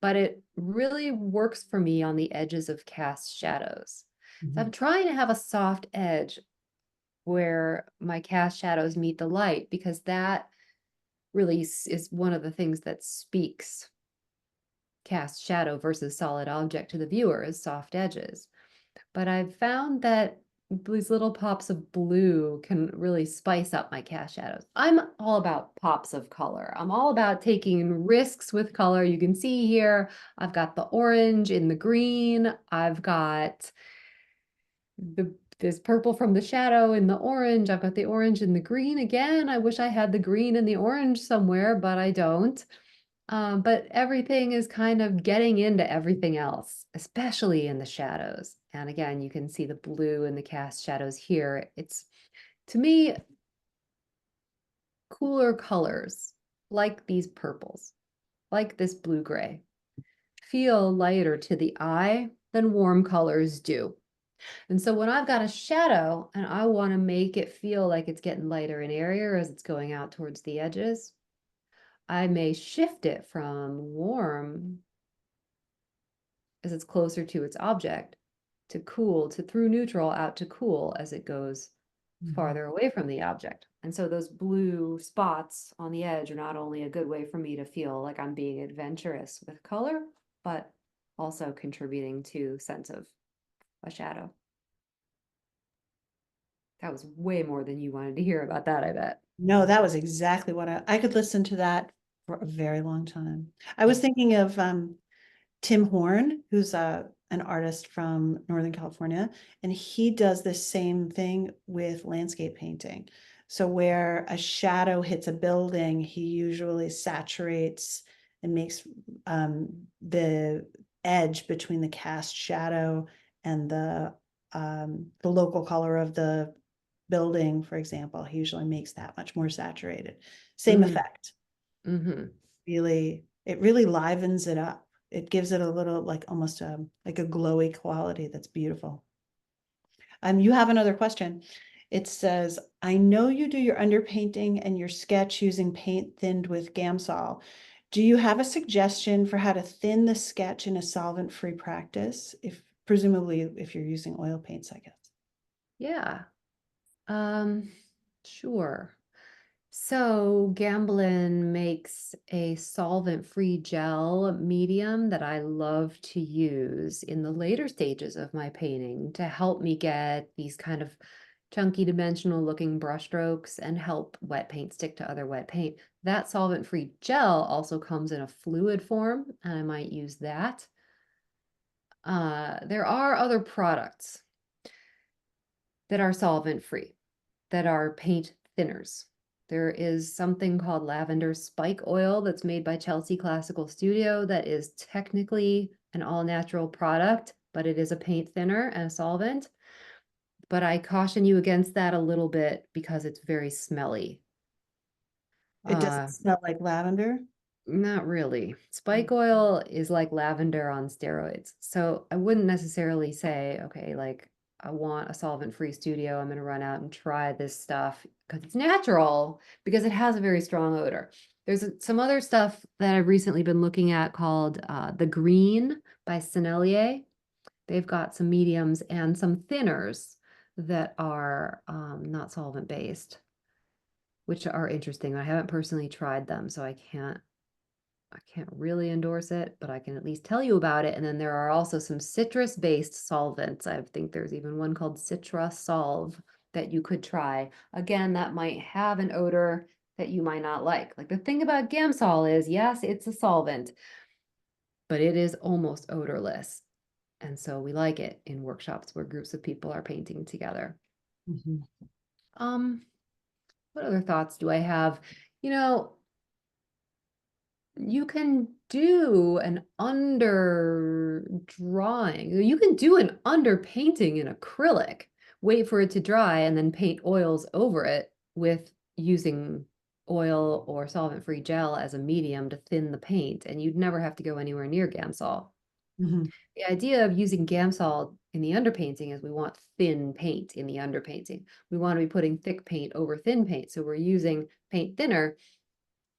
but it really works for me on the edges of cast shadows. So I'm trying to have a soft edge where my cast shadows meet the light, because that really is one of the things that speaks cast shadow versus solid object to the viewer, is soft edges. But I've found that these little pops of blue can really spice up my cast shadows. I'm all about pops of color. I'm all about taking risks with color. You can see here, I've got the orange in the green. I've got this purple from the shadow in the orange. I've got the orange in the green again. I wish I had the green and the orange somewhere, but I don't. But everything is kind of getting into everything else, especially in the shadows. And again, you can see the blue in the cast shadows here. It's, to me, cooler colors, like these purples, like this blue-gray, feel lighter to the eye than warm colors do. And so when I've got a shadow and I want to make it feel like it's getting lighter and airier as it's going out towards the edges, I may shift it from warm as it's closer to its object to cool, to through neutral out to cool as it goes farther away from the object. And so those blue spots on the edge are not only a good way for me to feel like I'm being adventurous with color, but also contributing to sense of a shadow. That was way more than you wanted to hear about that, I bet.
No, that was exactly what I could listen to that for a very long time. I was thinking of Tim Horn, who's an artist from Northern California, and he does the same thing with landscape painting. So where a shadow hits a building, he usually saturates and makes the edge between the cast shadow and the local color of the building, for example. He usually makes that much more saturated. Same effect.
Mm-hmm.
Really It really livens it up. It gives it a little like almost like a glowy quality that's beautiful. You have another question. It says, I know you do your underpainting and your sketch using paint thinned with Gamsol. Do you have a suggestion for how to thin the sketch in a solvent-free practice? If presumably if you're using oil paints, I guess.
Yeah. Sure. So Gamblin makes a solvent-free gel medium that I love to use in the later stages of my painting to help me get these kind of chunky dimensional looking brush strokes and help wet paint stick to other wet paint. That solvent-free gel also comes in a fluid form, and I might use that. There are other products that are solvent-free, that are paint thinners. There is something called lavender spike oil that's made by Chelsea Classical Studio that is technically an all-natural product, but it is a paint thinner and a solvent. But I caution you against that a little bit because it's very smelly.
It doesn't smell like lavender.
Not really. Spike oil is like lavender on steroids. So I wouldn't necessarily say, okay, like I want a solvent-free studio. I'm going to run out and try this stuff because it's natural, because it has a very strong odor. There's some other stuff that I've recently been looking at called The Green by Sennelier. They've got some mediums and some thinners that are not solvent-based, which are interesting. I haven't personally tried them, so I can't really endorse it, but I can at least tell you about it. And then there are also some citrus-based solvents. I think there's even one called Citra Solve that you could try. Again, that might have an odor that you might not like. Like the thing about Gamsol is, yes, it's a solvent, but it is almost odorless. And so we like it in workshops where groups of people are painting together.
Mhm.
What other thoughts do I have? You know, you can do an under drawing. You can do an under painting in acrylic, wait for it to dry, and then paint oils over it with using oil or solvent-free gel as a medium to thin the paint, and you'd never have to go anywhere near Gamsol.
Mhm.
The idea of using Gamsol in the underpainting is we want thin paint in the underpainting. We want to be putting thick paint over thin paint, so we're using paint thinner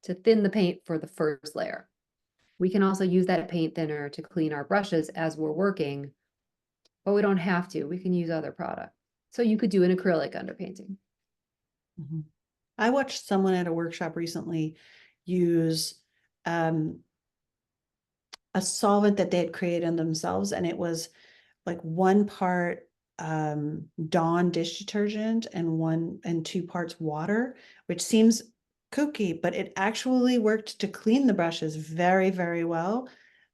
to thin the paint for the first layer. We can also use that paint thinner to clean our brushes as we're working, but we don't have to. We can use other product. So you could do an acrylic underpainting.
Mhm. I watched someone at a workshop recently use um, a solvent that they had created themselves, and it was like 1 part Dawn dish detergent and 2 parts water, which seems kooky, but it actually worked to clean the brushes very, very well.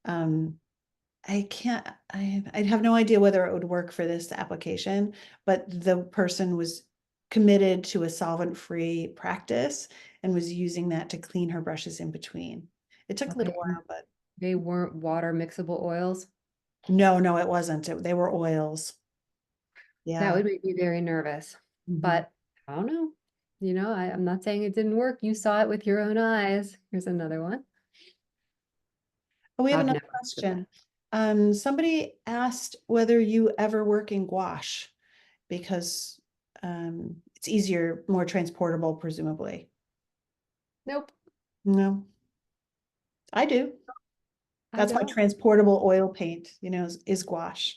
I'd have no idea whether it would work for this application, but the person was committed to a solvent-free practice and was using that to clean her brushes in between. It took a little
Okay.
while, but
They weren't water mixable oils.
no, it wasn't. They were oils.
That
Yeah.
would make me very nervous.
Mhm.
But I don't know. I'm not saying it didn't work. You saw it with your own eyes. Here's another one.
Oh, we have
I've
another
never heard of that.
question. Somebody asked whether you ever work in gouache because it's easier, more transportable, presumably.
Nope,
No, I do.
I
That's my
don't.
transportable oil paint, is gouache.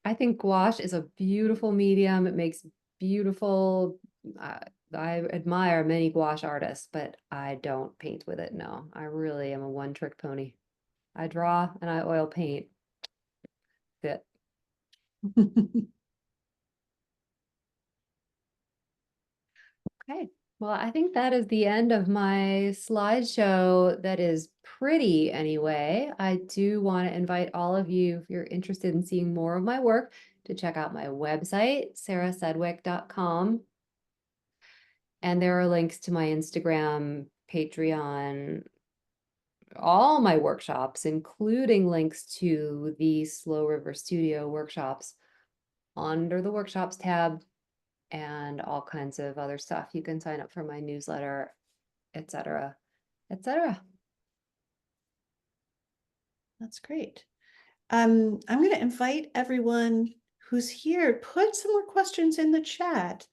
I think gouache is a beautiful medium. It makes beautiful. Uh, I admire many gouache artists, but I don't paint with it. No, I really am a one-trick pony. I draw and I oil paint. That's it. Okay. Well, I think that is the end of my slideshow. That is pretty anyway. I do want to invite all of you, if you're interested in seeing more of my work, to check out my website, sarahsedwick.com. And there are links to my Instagram, Patreon, all my workshops, including links to the Slow River Studio workshops under the workshops tab and all kinds of other stuff. You can sign up for my newsletter, etc., etc.
That's great. I'm going to invite everyone who's here, put some more questions in the chat,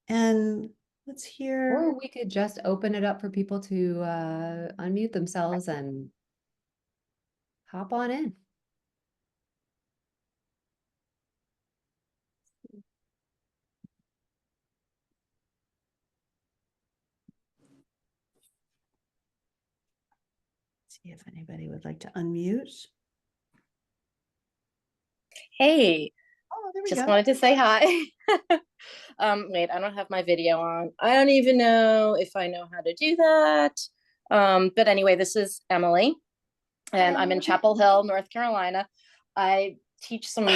and let's hear.
Or we could just open it up for people to unmute themselves and hop on in.
See if anybody would like to unmute.
Hey,
Oh, there we
just
go.
wanted to say hi. Wait, I don't have my video on. I don't even know if I know how to do that. But anyway, this is Emily, and I'm in Chapel Hill, North Carolina. I teach some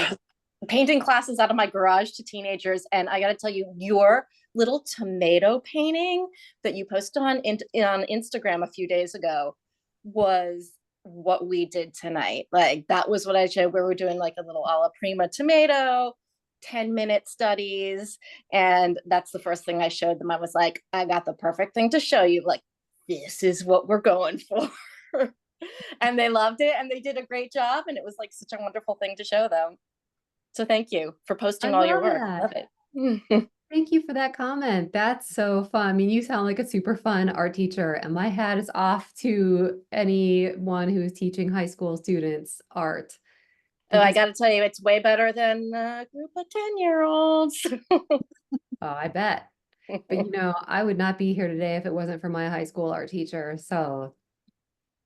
painting classes out of my garage to teenagers, and I got to tell you, your little tomato painting that you posted on Instagram a few days ago was what we did tonight. Like, that was what I showed, where we're doing like a little a la prima tomato 10-minute studies, and that's the first thing I showed them. I was like, I got the perfect thing to show you, like, this is what we're going for. And they loved it, and they did a great job, and it was like such a wonderful thing to show them. So thank you for posting all your work. Love it.
Thank you for that comment. That's so fun. I mean, you sound like a super fun art teacher, and my hat is off to anyone who's teaching high school students art.
Oh, I got to tell you, it's way better than a group of 10-year-olds.
Oh, I bet. But you know, I would not be here today if it wasn't for my high school art teacher. So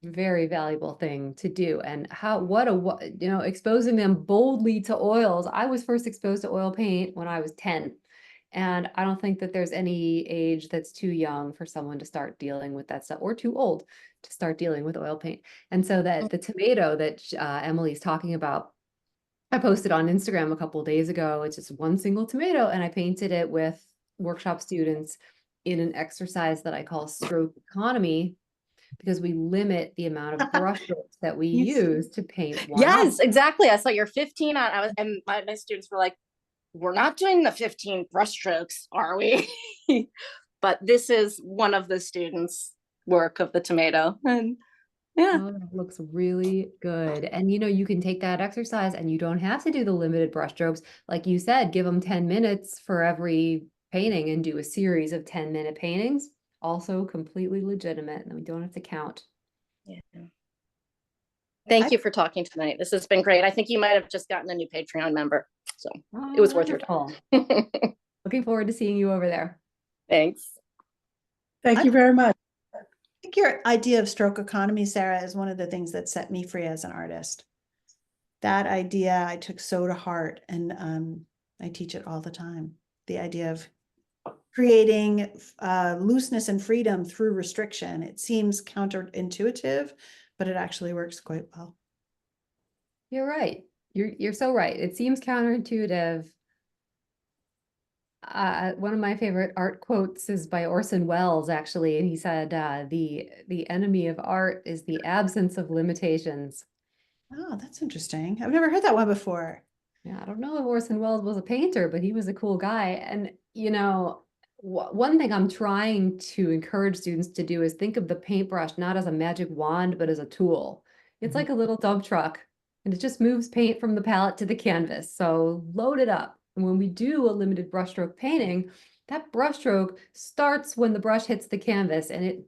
very valuable thing to do. And exposing them boldly to oils. I was first exposed to oil paint when I was 10. And I don't think that there's any age that's too young for someone to start dealing with that stuff, or too old to start dealing with oil paint. And so that the tomato that Emily's talking about, I posted on Instagram a couple of days ago. It's just one single tomato, and I painted it with workshop students in an exercise that I call stroke economy, because we limit the amount of brush strokes that we use to paint one.
Yes, exactly. I saw you're 15 on, and my students were like, we're not doing the 15 brush strokes, are we? But this is one of the students' work of the tomato. And yeah.
Oh, that looks really good. And you know, you can take that exercise and you don't have to do the limited brush strokes. Like you said, give them 10 minutes for every painting and do a series of 10-minute paintings. Also completely legitimate, and we don't have to count.
Yeah. Thank you for talking tonight. This has been great. I think you might have just gotten a new Patreon member, so it was worth your time.
Looking forward to seeing you over there.
Thanks.
Thank you very much.
I think your idea of stroke economy, Sarah, is one of the things that set me free as an artist. That idea I took so to heart, and I teach it all the time. The idea of creating looseness and freedom through restriction. It seems counterintuitive, but it actually works quite well.
You're right. You're so right. It seems counterintuitive. One of my favorite art quotes is by Orson Welles, actually, and he said, the enemy of art is the absence of limitations.
Oh, that's interesting. I've never heard that one before.
Yeah, I don't know if Orson Welles was a painter, but he was a cool guy. And, you know, one thing I'm trying to encourage students to do is think of the paintbrush not as a magic wand, but as a tool. It's like a little dump truck, and it just moves paint from the palette to the canvas. So load it up. And when we do a limited brushstroke painting, that brushstroke starts when the brush hits the canvas, and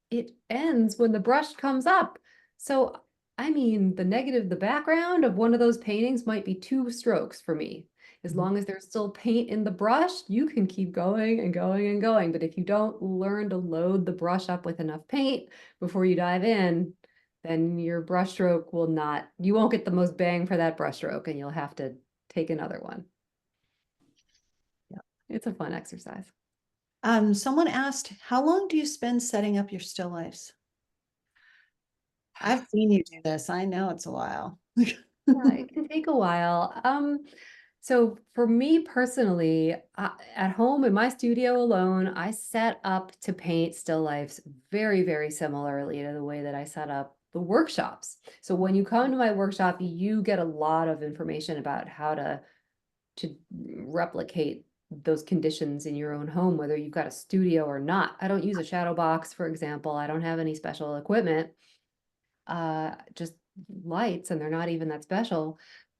it ends when the brush comes up. So, I mean, the background of one of those paintings might be 2 strokes for me. As long as there's still paint in the brush, you can keep going and going and going. But if you don't learn to load the brush up with enough paint before you dive in, then your brush stroke you won't get the most bang for that brush stroke, and you'll have to take another one. Yeah, it's a fun exercise.
Someone asked, how long do you spend setting up your still lifes? I've seen you do this. I know it's a while.
Yeah, it can take a while. So for me personally, at home in my studio alone, I set up to paint still lifes very, very similarly to the way that I set up the workshops. So when you come to my workshop, you get a lot of information about how to replicate those conditions in your own home, whether you've got a studio or not. I don't use a shadow box, for example. I don't have any special equipment. Just lights and they're not even that special.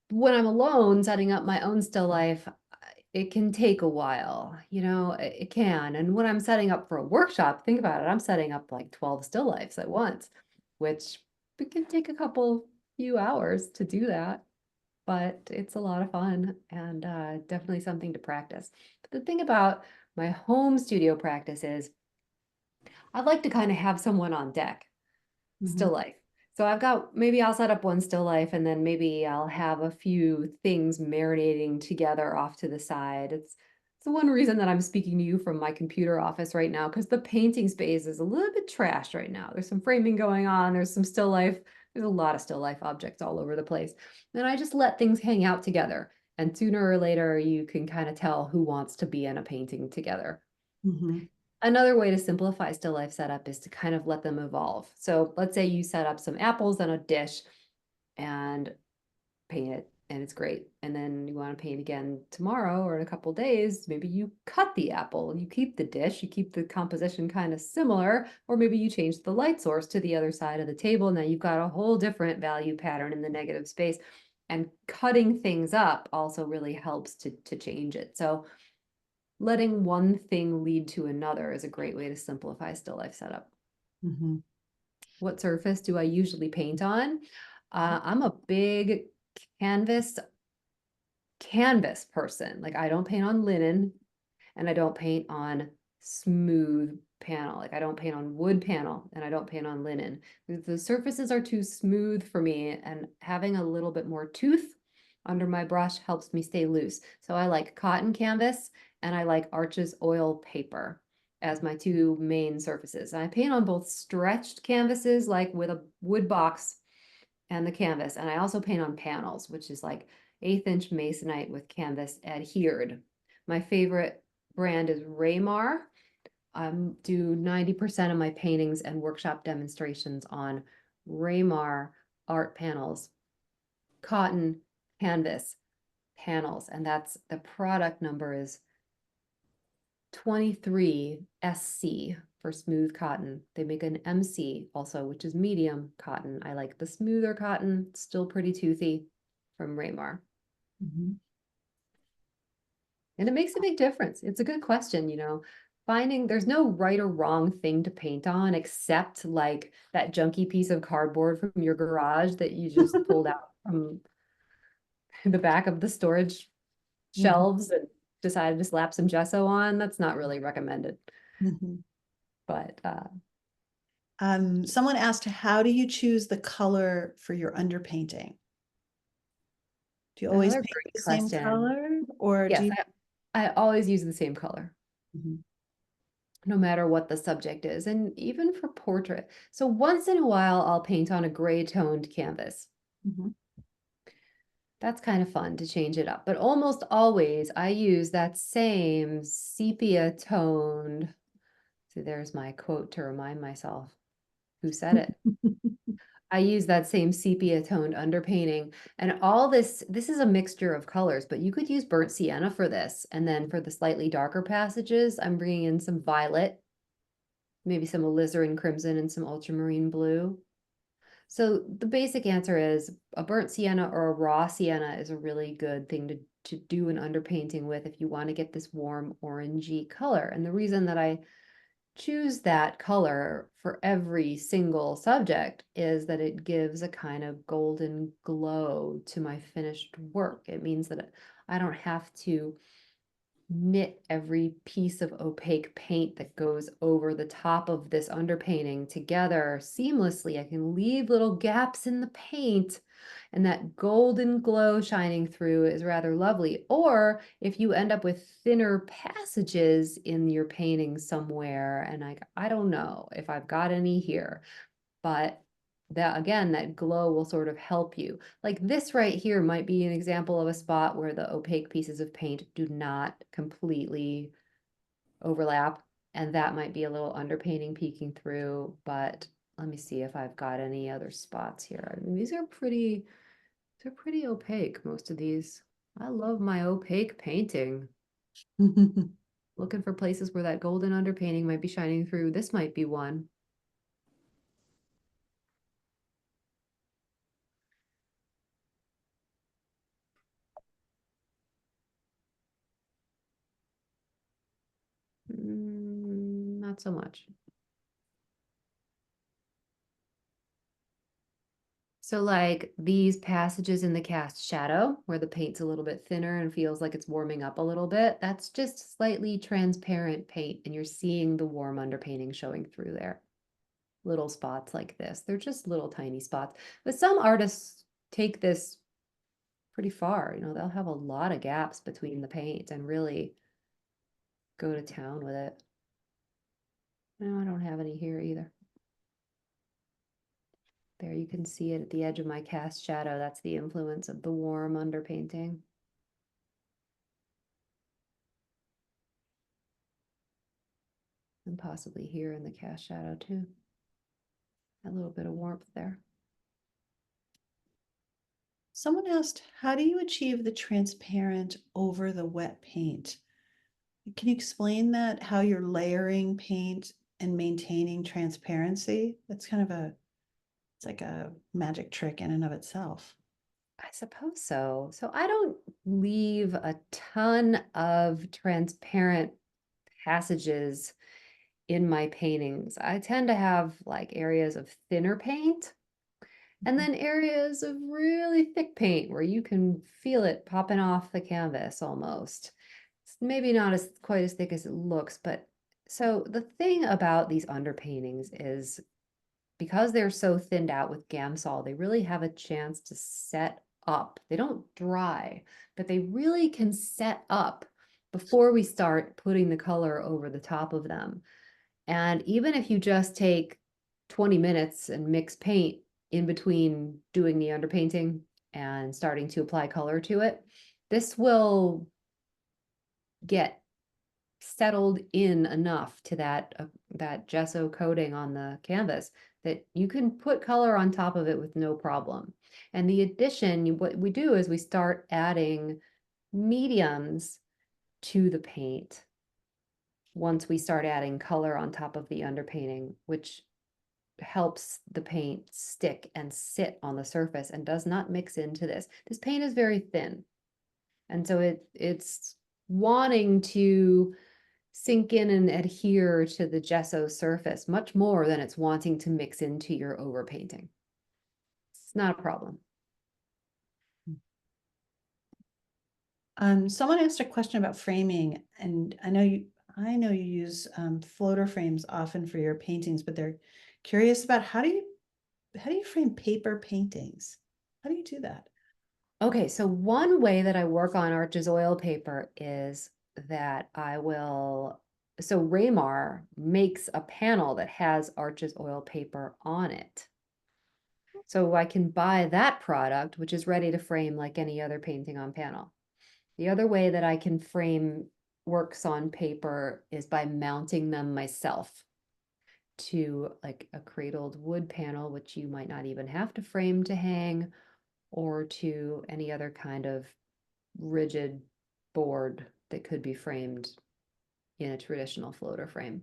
When I'm alone setting up my own still life, it can take a while, it can. And when I'm setting up for a workshop, think about it, I'm setting up like 12 still lifes at once, which it can take a few hours to do that, but it's a lot of fun and definitely something to practice. But the thing about my home studio practice is I'd like to kind of have someone on deck, still life. So maybe I'll set up one still life and then maybe I'll have a few things marinating together off to the side. It's the one reason that I'm speaking to you from my computer office right now, because the painting space is a little bit trashed right now. There's some framing going on. There's some still life. There's a lot of still life objects all over the place. And I just let things hang out together. And sooner or later, you can kind of tell who wants to be in a painting together. Another way to simplify still life setup is to kind of let them evolve. So let's say you set up some apples on a dish and paint it and it's great. And then you want to paint again tomorrow or in a couple days, maybe you cut the apple, you keep the dish, you keep the composition kind of similar, or maybe you change the light source to the other side of the table. Now you've got a whole different value pattern in the negative space, and cutting things up also really helps to change it. So letting one thing lead to another is a great way to simplify still life setup. What surface do I usually paint on? I'm a big canvas person. Like, I don't paint on linen and I don't paint on smooth panel. Like, I don't paint on wood panel and I don't paint on linen. The surfaces are too smooth for me, and having a little bit more tooth under my brush helps me stay loose. So I like cotton canvas and I like Arches oil paper as my two main surfaces. And I paint on both stretched canvases, like with a wood box and the canvas. And I also paint on panels, which is like 1/8 inch masonite with canvas adhered. My favorite brand is Raymar. Do 90% of my paintings and workshop demonstrations on Raymar art panels, cotton canvas panels, and that's the product number is 23 SC for smooth cotton. They make an MC also, which is medium cotton. I like the smoother cotton, still pretty toothy, from Raymar. And it makes a big difference. It's a good question, finding there's no right or wrong thing to paint on, except like that junky piece of cardboard from your garage that you just pulled out from the back of the storage shelves and decided to slap some gesso on. That's not really recommended. But
someone asked, how do you choose the color for your underpainting? Do you always
another
paint
great
the same
question.
color, or
Yes,
do you?
I always use the same color, no matter what the subject is, and even for portrait. So once in a while, I'll paint on a gray toned canvas. That's kind of fun to change it up, but almost always I use that same sepia toned. See, there's my quote to remind myself who said it. I use that same sepia toned underpainting, and all this is a mixture of colors, but you could use burnt sienna for this. And then for the slightly darker passages, I'm bringing in some violet, maybe some alizarin crimson and some ultramarine blue. So the basic answer is a burnt sienna or a raw sienna is a really good thing to do an underpainting with if you want to get this warm orangey color. And the reason that I choose that color for every single subject is that it gives a kind of golden glow to my finished work. It means that I don't have to knit every piece of opaque paint that goes over the top of this underpainting together seamlessly. I can leave little gaps in the paint, and that golden glow shining through is rather lovely. Or if you end up with thinner passages in your painting somewhere, and I don't know if I've got any here, but that again, that glow will sort of help you. Like this right here might be an example of a spot where the opaque pieces of paint do not completely overlap, and that might be a little underpainting peeking through, but let me see if I've got any other spots here. I mean, they're pretty opaque, most of these. I love my opaque painting. Looking for places where that golden underpainting might be shining through. This might be one. Not so much. So like these passages in the cast shadow where the paint's a little bit thinner and feels like it's warming up a little bit, that's just slightly transparent paint and you're seeing the warm underpainting showing through there. Little spots like this. They're just little tiny spots. But some artists take this pretty far. You know, they'll have a lot of gaps between the paint and really go to town with it. No, I don't have any here either. There you can see it at the edge of my cast shadow. That's the influence of the warm underpainting. And possibly here in the cast shadow too. A little bit of warmth there.
Someone asked, how do you achieve the transparent over the wet paint? Can you explain that, how you're layering paint and maintaining transparency? That's kind of it's like a magic trick in and of itself.
I suppose so. So I don't leave a ton of transparent passages in my paintings. I tend to have like areas of thinner paint and then areas of really thick paint where you can feel it popping off the canvas almost. It's maybe not as quite as thick as it looks, but so the thing about these underpaintings is because they're so thinned out with Gamsol, they really have a chance to set up. They don't dry, but they really can set up before we start putting the color over the top of them. And even if you just take 20 minutes and mix paint in between doing the underpainting and starting to apply color to it, this will get settled in enough to that gesso coating on the canvas that you can put color on top of it with no problem. And the addition, what we do is we start adding mediums to the paint once we start adding color on top of the underpainting, which helps the paint stick and sit on the surface and does not mix into this. This paint is very thin. And so it's wanting to sink in and adhere to the gesso surface much more than it's wanting to mix into your overpainting. It's not a problem.
Someone asked a question about framing, and I know you use floater frames often for your paintings, but they're curious about how do you frame paper paintings? How do you do that?
Okay, so one way that I work on Arches oil paper is that so Raymar makes a panel that has Arches oil paper on it. So I can buy that product, which is ready to frame like any other painting on panel. The other way that I can frame works on paper is by mounting them myself to like a cradled wood panel, which you might not even have to frame to hang, or to any other kind of rigid board that could be framed in a traditional floater frame.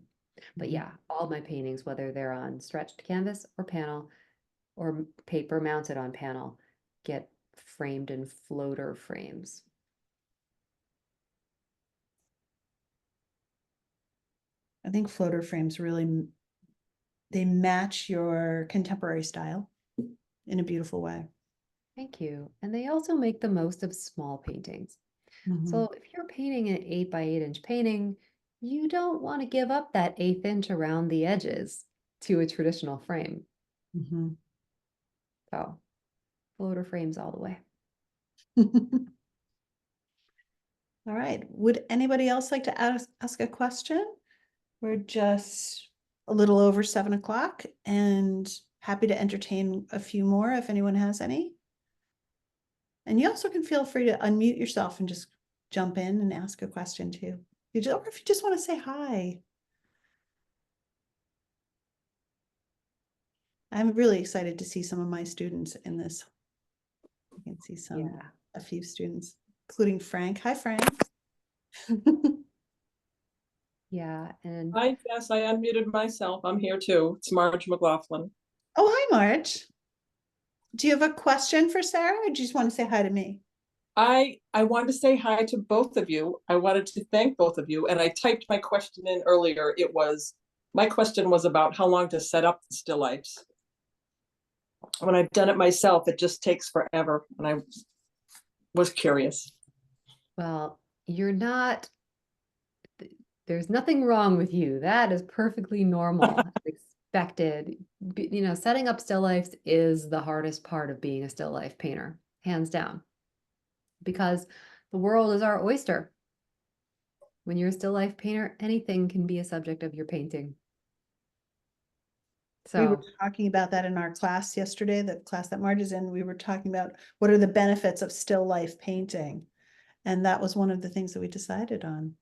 But yeah, all my paintings, whether they're on stretched canvas or panel or paper mounted on panel, get framed in floater frames.
I think floater frames really, they match your contemporary style in a beautiful way.
Thank you. And they also make the most of small paintings. So if you're painting an 8 by 8 inch painting, you don't want to give up that 1/8 inch around the edges to a traditional frame. So floater frames all the way.
All right. Would anybody else like to ask a question? We're just a little over 7 o'clock and happy to entertain a few more if anyone has any. And you also can feel free to unmute yourself and just jump in and ask a question too. Or if you just want to say hi. I'm really excited to see some of my students in this. You can see a few students, including Frank. Hi, Frank.
Yeah, and
Hi, Jess, I unmuted myself. I'm here too. It's Marge McLaughlin.
Oh, hi, Marge. Do you have a question for Sarah, or do you just want to say hi to me?
I wanted to say hi to both of you. I wanted to thank both of you, and I typed my question in earlier. My question was about how long to set up the still lifes. When I've done it myself, it just takes forever, and I was curious.
Well, there's nothing wrong with you. That is perfectly normal, expected. Setting up still lifes is the hardest part of being a still life painter, hands down, because the world is our oyster. When you're a still life painter, anything can be a subject of your painting.
We were
So,
talking about that in our class yesterday, the class that Marge is in. We were talking about what are the benefits of still life painting. And that was one of the things that we decided on.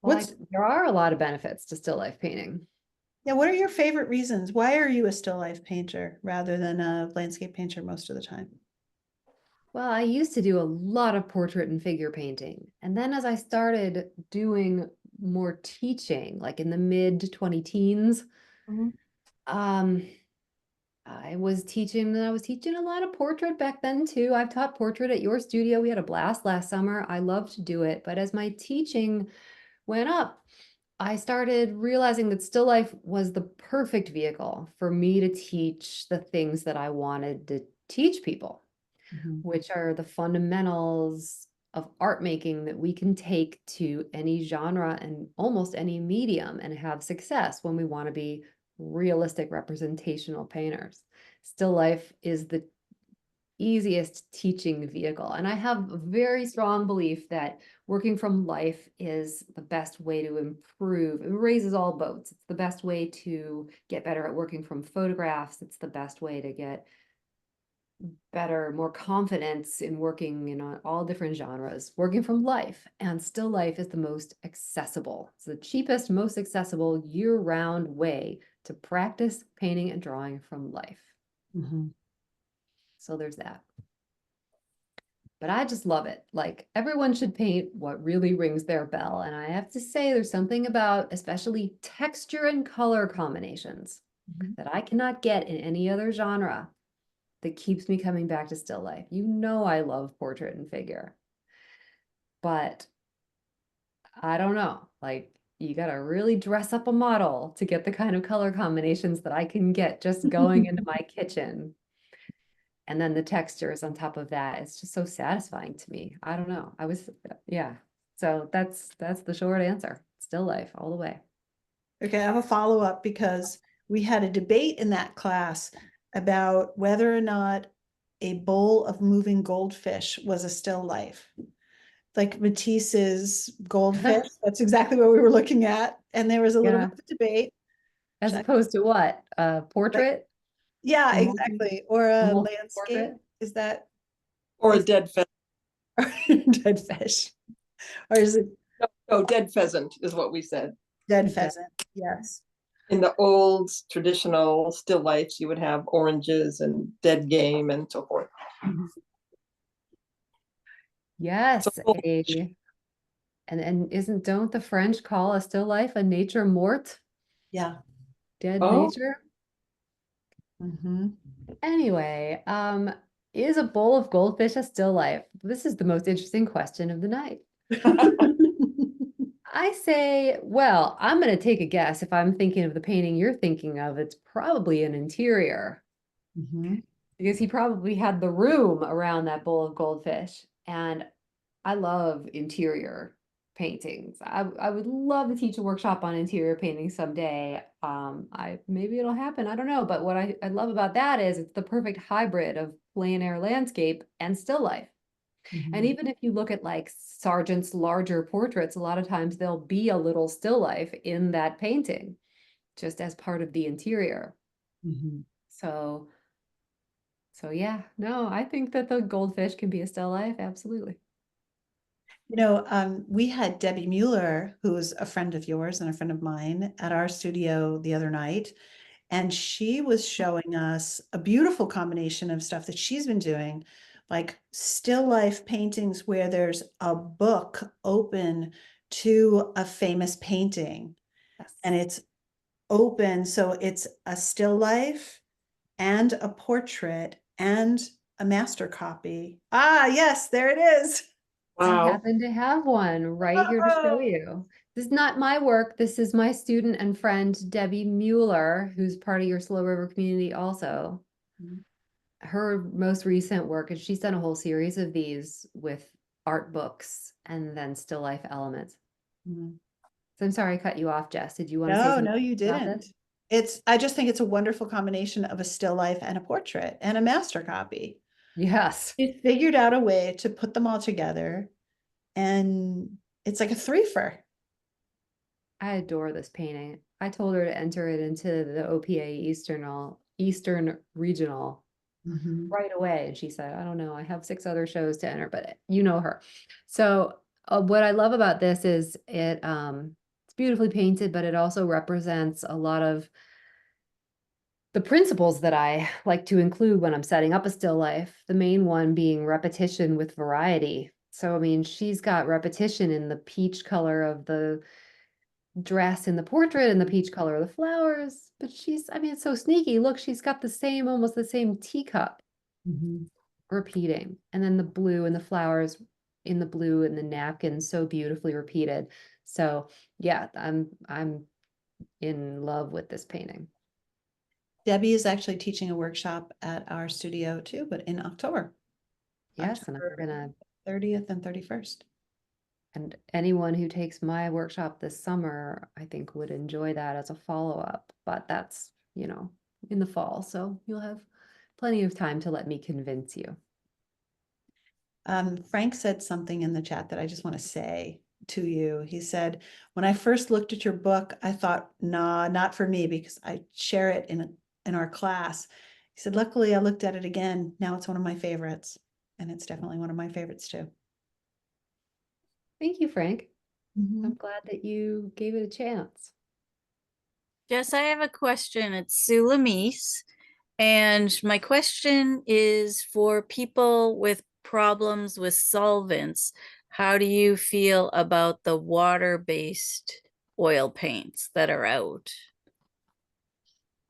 there are a lot of benefits to still life painting.
Yeah, what are your favorite reasons? Why are you a still life painter rather than a landscape painter most of the time?
Well, I used to do a lot of portrait and figure painting. And then as I started doing more teaching, like in the mid 20 teens, um, I was teaching a lot of portrait back then too. I've taught portrait at your studio. We had a blast last summer. I loved to do it. But as my teaching went up, I started realizing that still life was the perfect vehicle for me to teach the things that I wanted to teach people, which are the fundamentals of art making that we can take to any genre and almost any medium and have success when we want to be realistic representational painters. Still life is the easiest teaching vehicle. And I have a very strong belief that working from life is the best way to improve. It raises all boats. It's the best way to get better at working from photographs. It's the best way to get better, more confidence in working in all different genres, working from life. And still life is the most accessible. It's the cheapest, most accessible year-round way to practice painting and drawing from life. So there's that. But I just love it. Like, everyone should paint what really rings their bell. And I have to say, there's something about especially texture and color combinations that I cannot get in any other genre that keeps me coming back to still life. I love portrait and figure, but I don't know, like, you got to really dress up a model to get the kind of color combinations that I can get just going into my kitchen. And then the textures on top of that, it's just so satisfying to me. I don't know. Yeah. So that's the short answer. Still life all the way.
Okay, I have a follow-up because we had a debate in that class about whether or not a bowl of moving goldfish was a still life. Like Matisse's goldfish, that's exactly what we were looking at. And there was a little bit of a debate.
As opposed to what? A portrait?
Yeah,
A
exactly. Or a landscape.
portrait?
Is that
Or a dead pheasant.
dead fish? Or is it
No, dead pheasant is what we said.
dead pheasant? Yes.
In the old traditional still lifes, you would have oranges and dead game and so forth.
Yes.
So-
And don't the French call a still life a nature morte?
Yeah.
Dead
Oh.
nature? Anyway, is a bowl of goldfish a still life? This is the most interesting question of the night. I say, well, I'm going to take a guess. If I'm thinking of the painting you're thinking of, it's probably an interior. Because he probably had the room around that bowl of goldfish. And I love interior paintings. I would love to teach a workshop on interior painting someday. Maybe it'll happen. I don't know. But what I love about that is it's the perfect hybrid of plein air landscape and still life. And even if you look at like Sargent's larger portraits, a lot of times there'll be a little still life in that painting, just as part of the interior. So yeah, no, I think that the goldfish can be a still life. Absolutely.
We had Debbie Mueller, who's a friend of yours and a friend of mine, at our studio the other night. And she was showing us a beautiful combination of stuff that she's been doing, like still life paintings where there's a book open to a famous painting.
Yes.
And it's open. So it's a still life and a portrait and a master copy. Ah, yes, there it is.
I
Wow.
happen to have one right here to show you. This is not my work. This is my student and friend, Debbie Mueller, who's part of your Slow River community also.
Mhm.
Her most recent work, and she's done a whole series of these with art books and then still life elements.
Mhm.
So I'm sorry I cut you off, Jess. Did you want to say
No,
something
no, you
about
didn't.
this?
I just think it's a wonderful combination of a still life and a portrait and a master copy.
Yes.
She figured out a way to put them all together, and it's like a threefer.
I adore this painting. I told her to enter it into the OPA Eastern Regional right away. And she said, I don't know, I have 6 other shows to enter, but you know her. So what I love about this is it's beautifully painted, but it also represents a lot of the principles that I like to include when I'm setting up a still life. The main one being repetition with variety. So, I mean, she's got repetition in the peach color of the dress in the portrait and the peach color of the flowers, but I mean, it's so sneaky. Look, she's got almost the same teacup repeating. And then the blue and the flowers in the blue and the napkin so beautifully repeated. So yeah, I'm in love with this painting.
Debbie is actually teaching a workshop at our studio too, but in October.
Yes, and I'm
October
gonna
30th and 31st.
and anyone who takes my workshop this summer, I think would enjoy that as a follow-up, but that's, in the fall, so you'll have plenty of time to let me convince you.
Frank said something in the chat that I just want to say to you. He said, when I first looked at your book, I thought, nah, not for me, because I share it in our class. He said, luckily I looked at it again. Now it's one of my favorites. And it's definitely one of my favorites too.
Thank you, Frank.
Mhm.
I'm glad that you gave it a chance.
Jess, I have a question. It's Sue Lamise. And my question is for people with problems with solvents. How do you feel about the water-based oil paints that are out?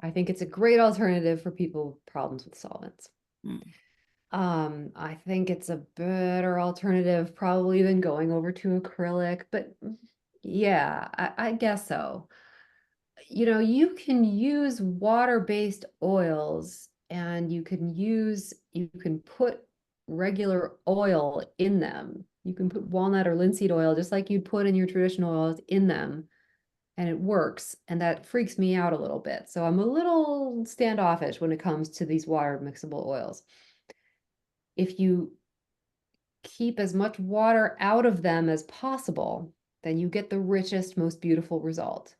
I think it's a great alternative for people with problems with solvents.
Mm.
I think it's a better alternative probably than going over to acrylic, but yeah, I guess so. You can use water-based oils and you can put regular oil in them. You can put walnut or linseed oil just like you'd put in your traditional oils in them, and it works. And that freaks me out a little bit. So I'm a little standoffish when it comes to these water mixable oils. If you keep as much water out of them as possible, then you get the richest, most beautiful result.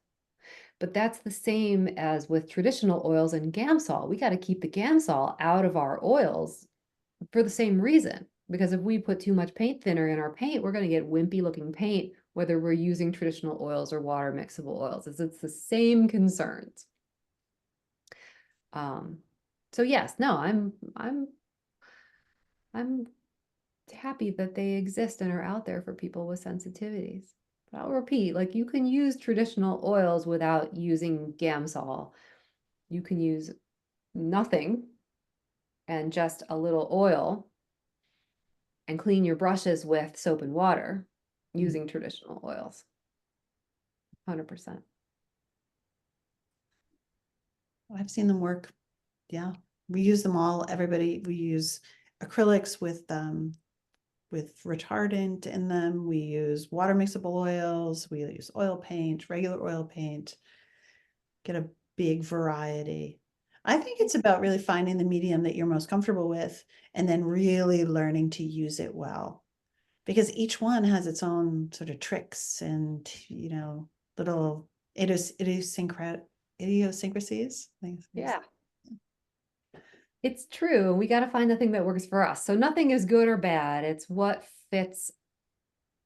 But that's the same as with traditional oils and Gamsol. We got to keep the Gamsol out of our oils for the same reason. Because if we put too much paint thinner in our paint, we're going to get wimpy looking paint, whether we're using traditional oils or water mixable oils. It's the same concerns. So yes, no, I'm happy that they exist and are out there for people with sensitivities. But I'll repeat, like, you can use traditional oils without using Gamsol. You can use nothing and just a little oil and clean your brushes with soap and water using traditional oils. 100%.
I've seen them work. Yeah, we use them all. We use acrylics with retardant in them. We use water mixable oils. We use oil paint, regular oil paint, get a big variety. I think it's about really finding the medium that you're most comfortable with and then really learning to use it well, because each one has its own sort of tricks and, little idiosyncrasies.
Yeah. It's true. We got to find the thing that works for us. So nothing is good or bad. It's what fits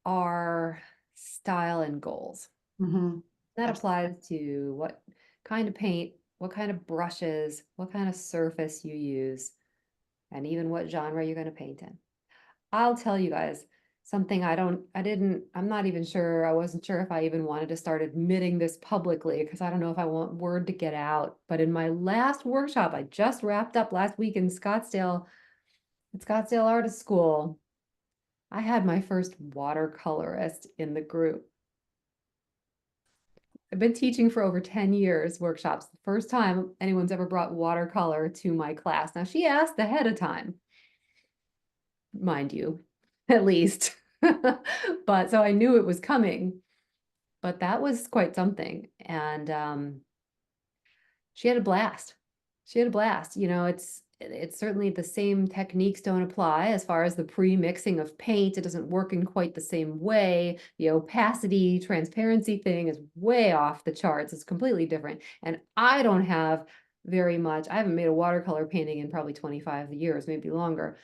our style and goals.
Mhm.
That applies to what kind of paint, what kind of brushes, what kind of surface you use, and even what genre you're going to paint in. I'll tell you guys something I'm not even sure, I wasn't sure if I even wanted to start admitting this publicly because I don't know if I want word to get out. But in my last workshop, I just wrapped up last week in Scottsdale, at Scottsdale Artist School, I had my first watercolorist in the group. I've been teaching for over 10 years, workshops. The first time anyone's ever brought watercolor to my class. Now, she asked ahead of time, mind you, at least. But so I knew it was coming, but that was quite something. And she had a blast. She had a blast. You know, it's certainly the same techniques don't apply as far as the pre-mixing of paint. It doesn't work in quite the same way. The opacity, transparency thing is way off the charts. It's completely different. And I don't have very much, I haven't made a watercolor painting in probably 25 years, maybe longer.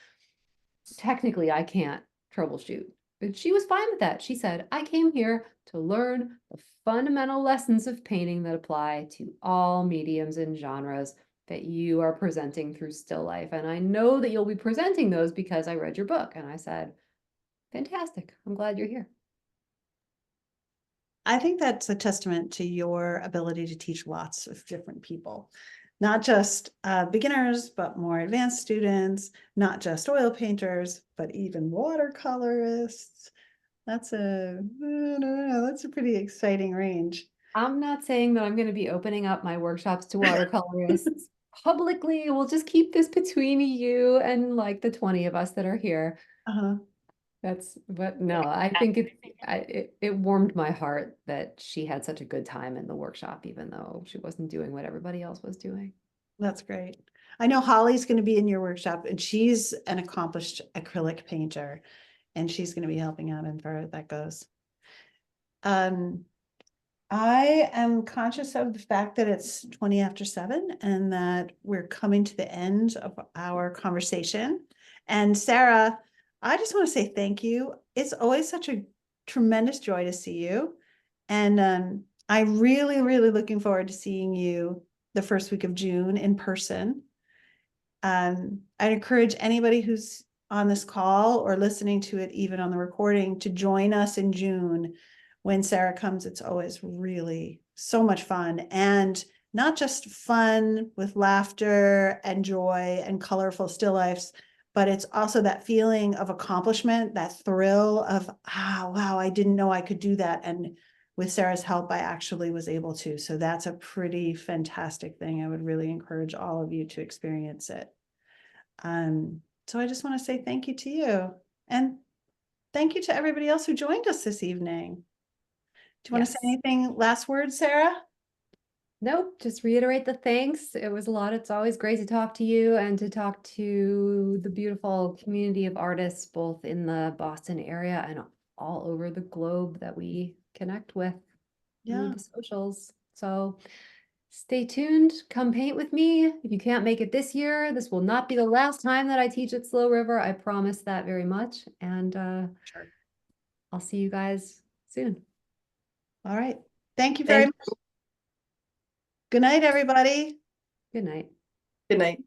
Technically, I can't troubleshoot. But she was fine with that. She said, I came here to learn the fundamental lessons of painting that apply to all mediums and genres that you are presenting through still life. And I know that you'll be presenting those because I read your book. And I said, fantastic. I'm glad you're here.
I think that's a testament to your ability to teach lots of different people, not just beginners, but more advanced students, not just oil painters, but even watercolorists. That's I don't know, that's a pretty exciting range.
I'm not saying that I'm going to be opening up my workshops to watercolorists publicly. We'll just keep this between you and like the 20 of us that are here.
Uh-huh.
But no, I think it warmed my heart that she had such a good time in the workshop, even though she wasn't doing what everybody else was doing.
That's great. I know Holly's going to be in your workshop, and she's an accomplished acrylic painter, and she's going to be helping out as far as that goes. I am conscious of the fact that it's 20 after 7 and that we're coming to the end of our conversation. And Sarah, I just want to say thank you. It's always such a tremendous joy to see you. And I'm really, really looking forward to seeing you the first week of June in person. I'd encourage anybody who's on this call or listening to it, even on the recording, to join us in June. When Sarah comes, it's always really so much fun, and not just fun with laughter and joy and colorful still lifes, but it's also that feeling of accomplishment, that thrill of, wow, I didn't know I could do that. And with Sarah's help, I actually was able to. So that's a pretty fantastic thing. I would really encourage all of you to experience it. So I just want to say thank you to you. And thank you to everybody else who joined us this evening. Do you want to say anything, last words, Sarah?
Nope, just reiterate the thanks. It was a lot. It's always great to talk to you and to talk to the beautiful community of artists, both in the Boston area and all over the globe that we connect with through the socials. So stay tuned. Come paint with me. If you can't make it this year, this will not be the last time that I teach at Slow River. I promise that very much. And
Sure.
I'll see you guys soon.
All right. Thank you very much. Good night, everybody.
Good night.
Good night.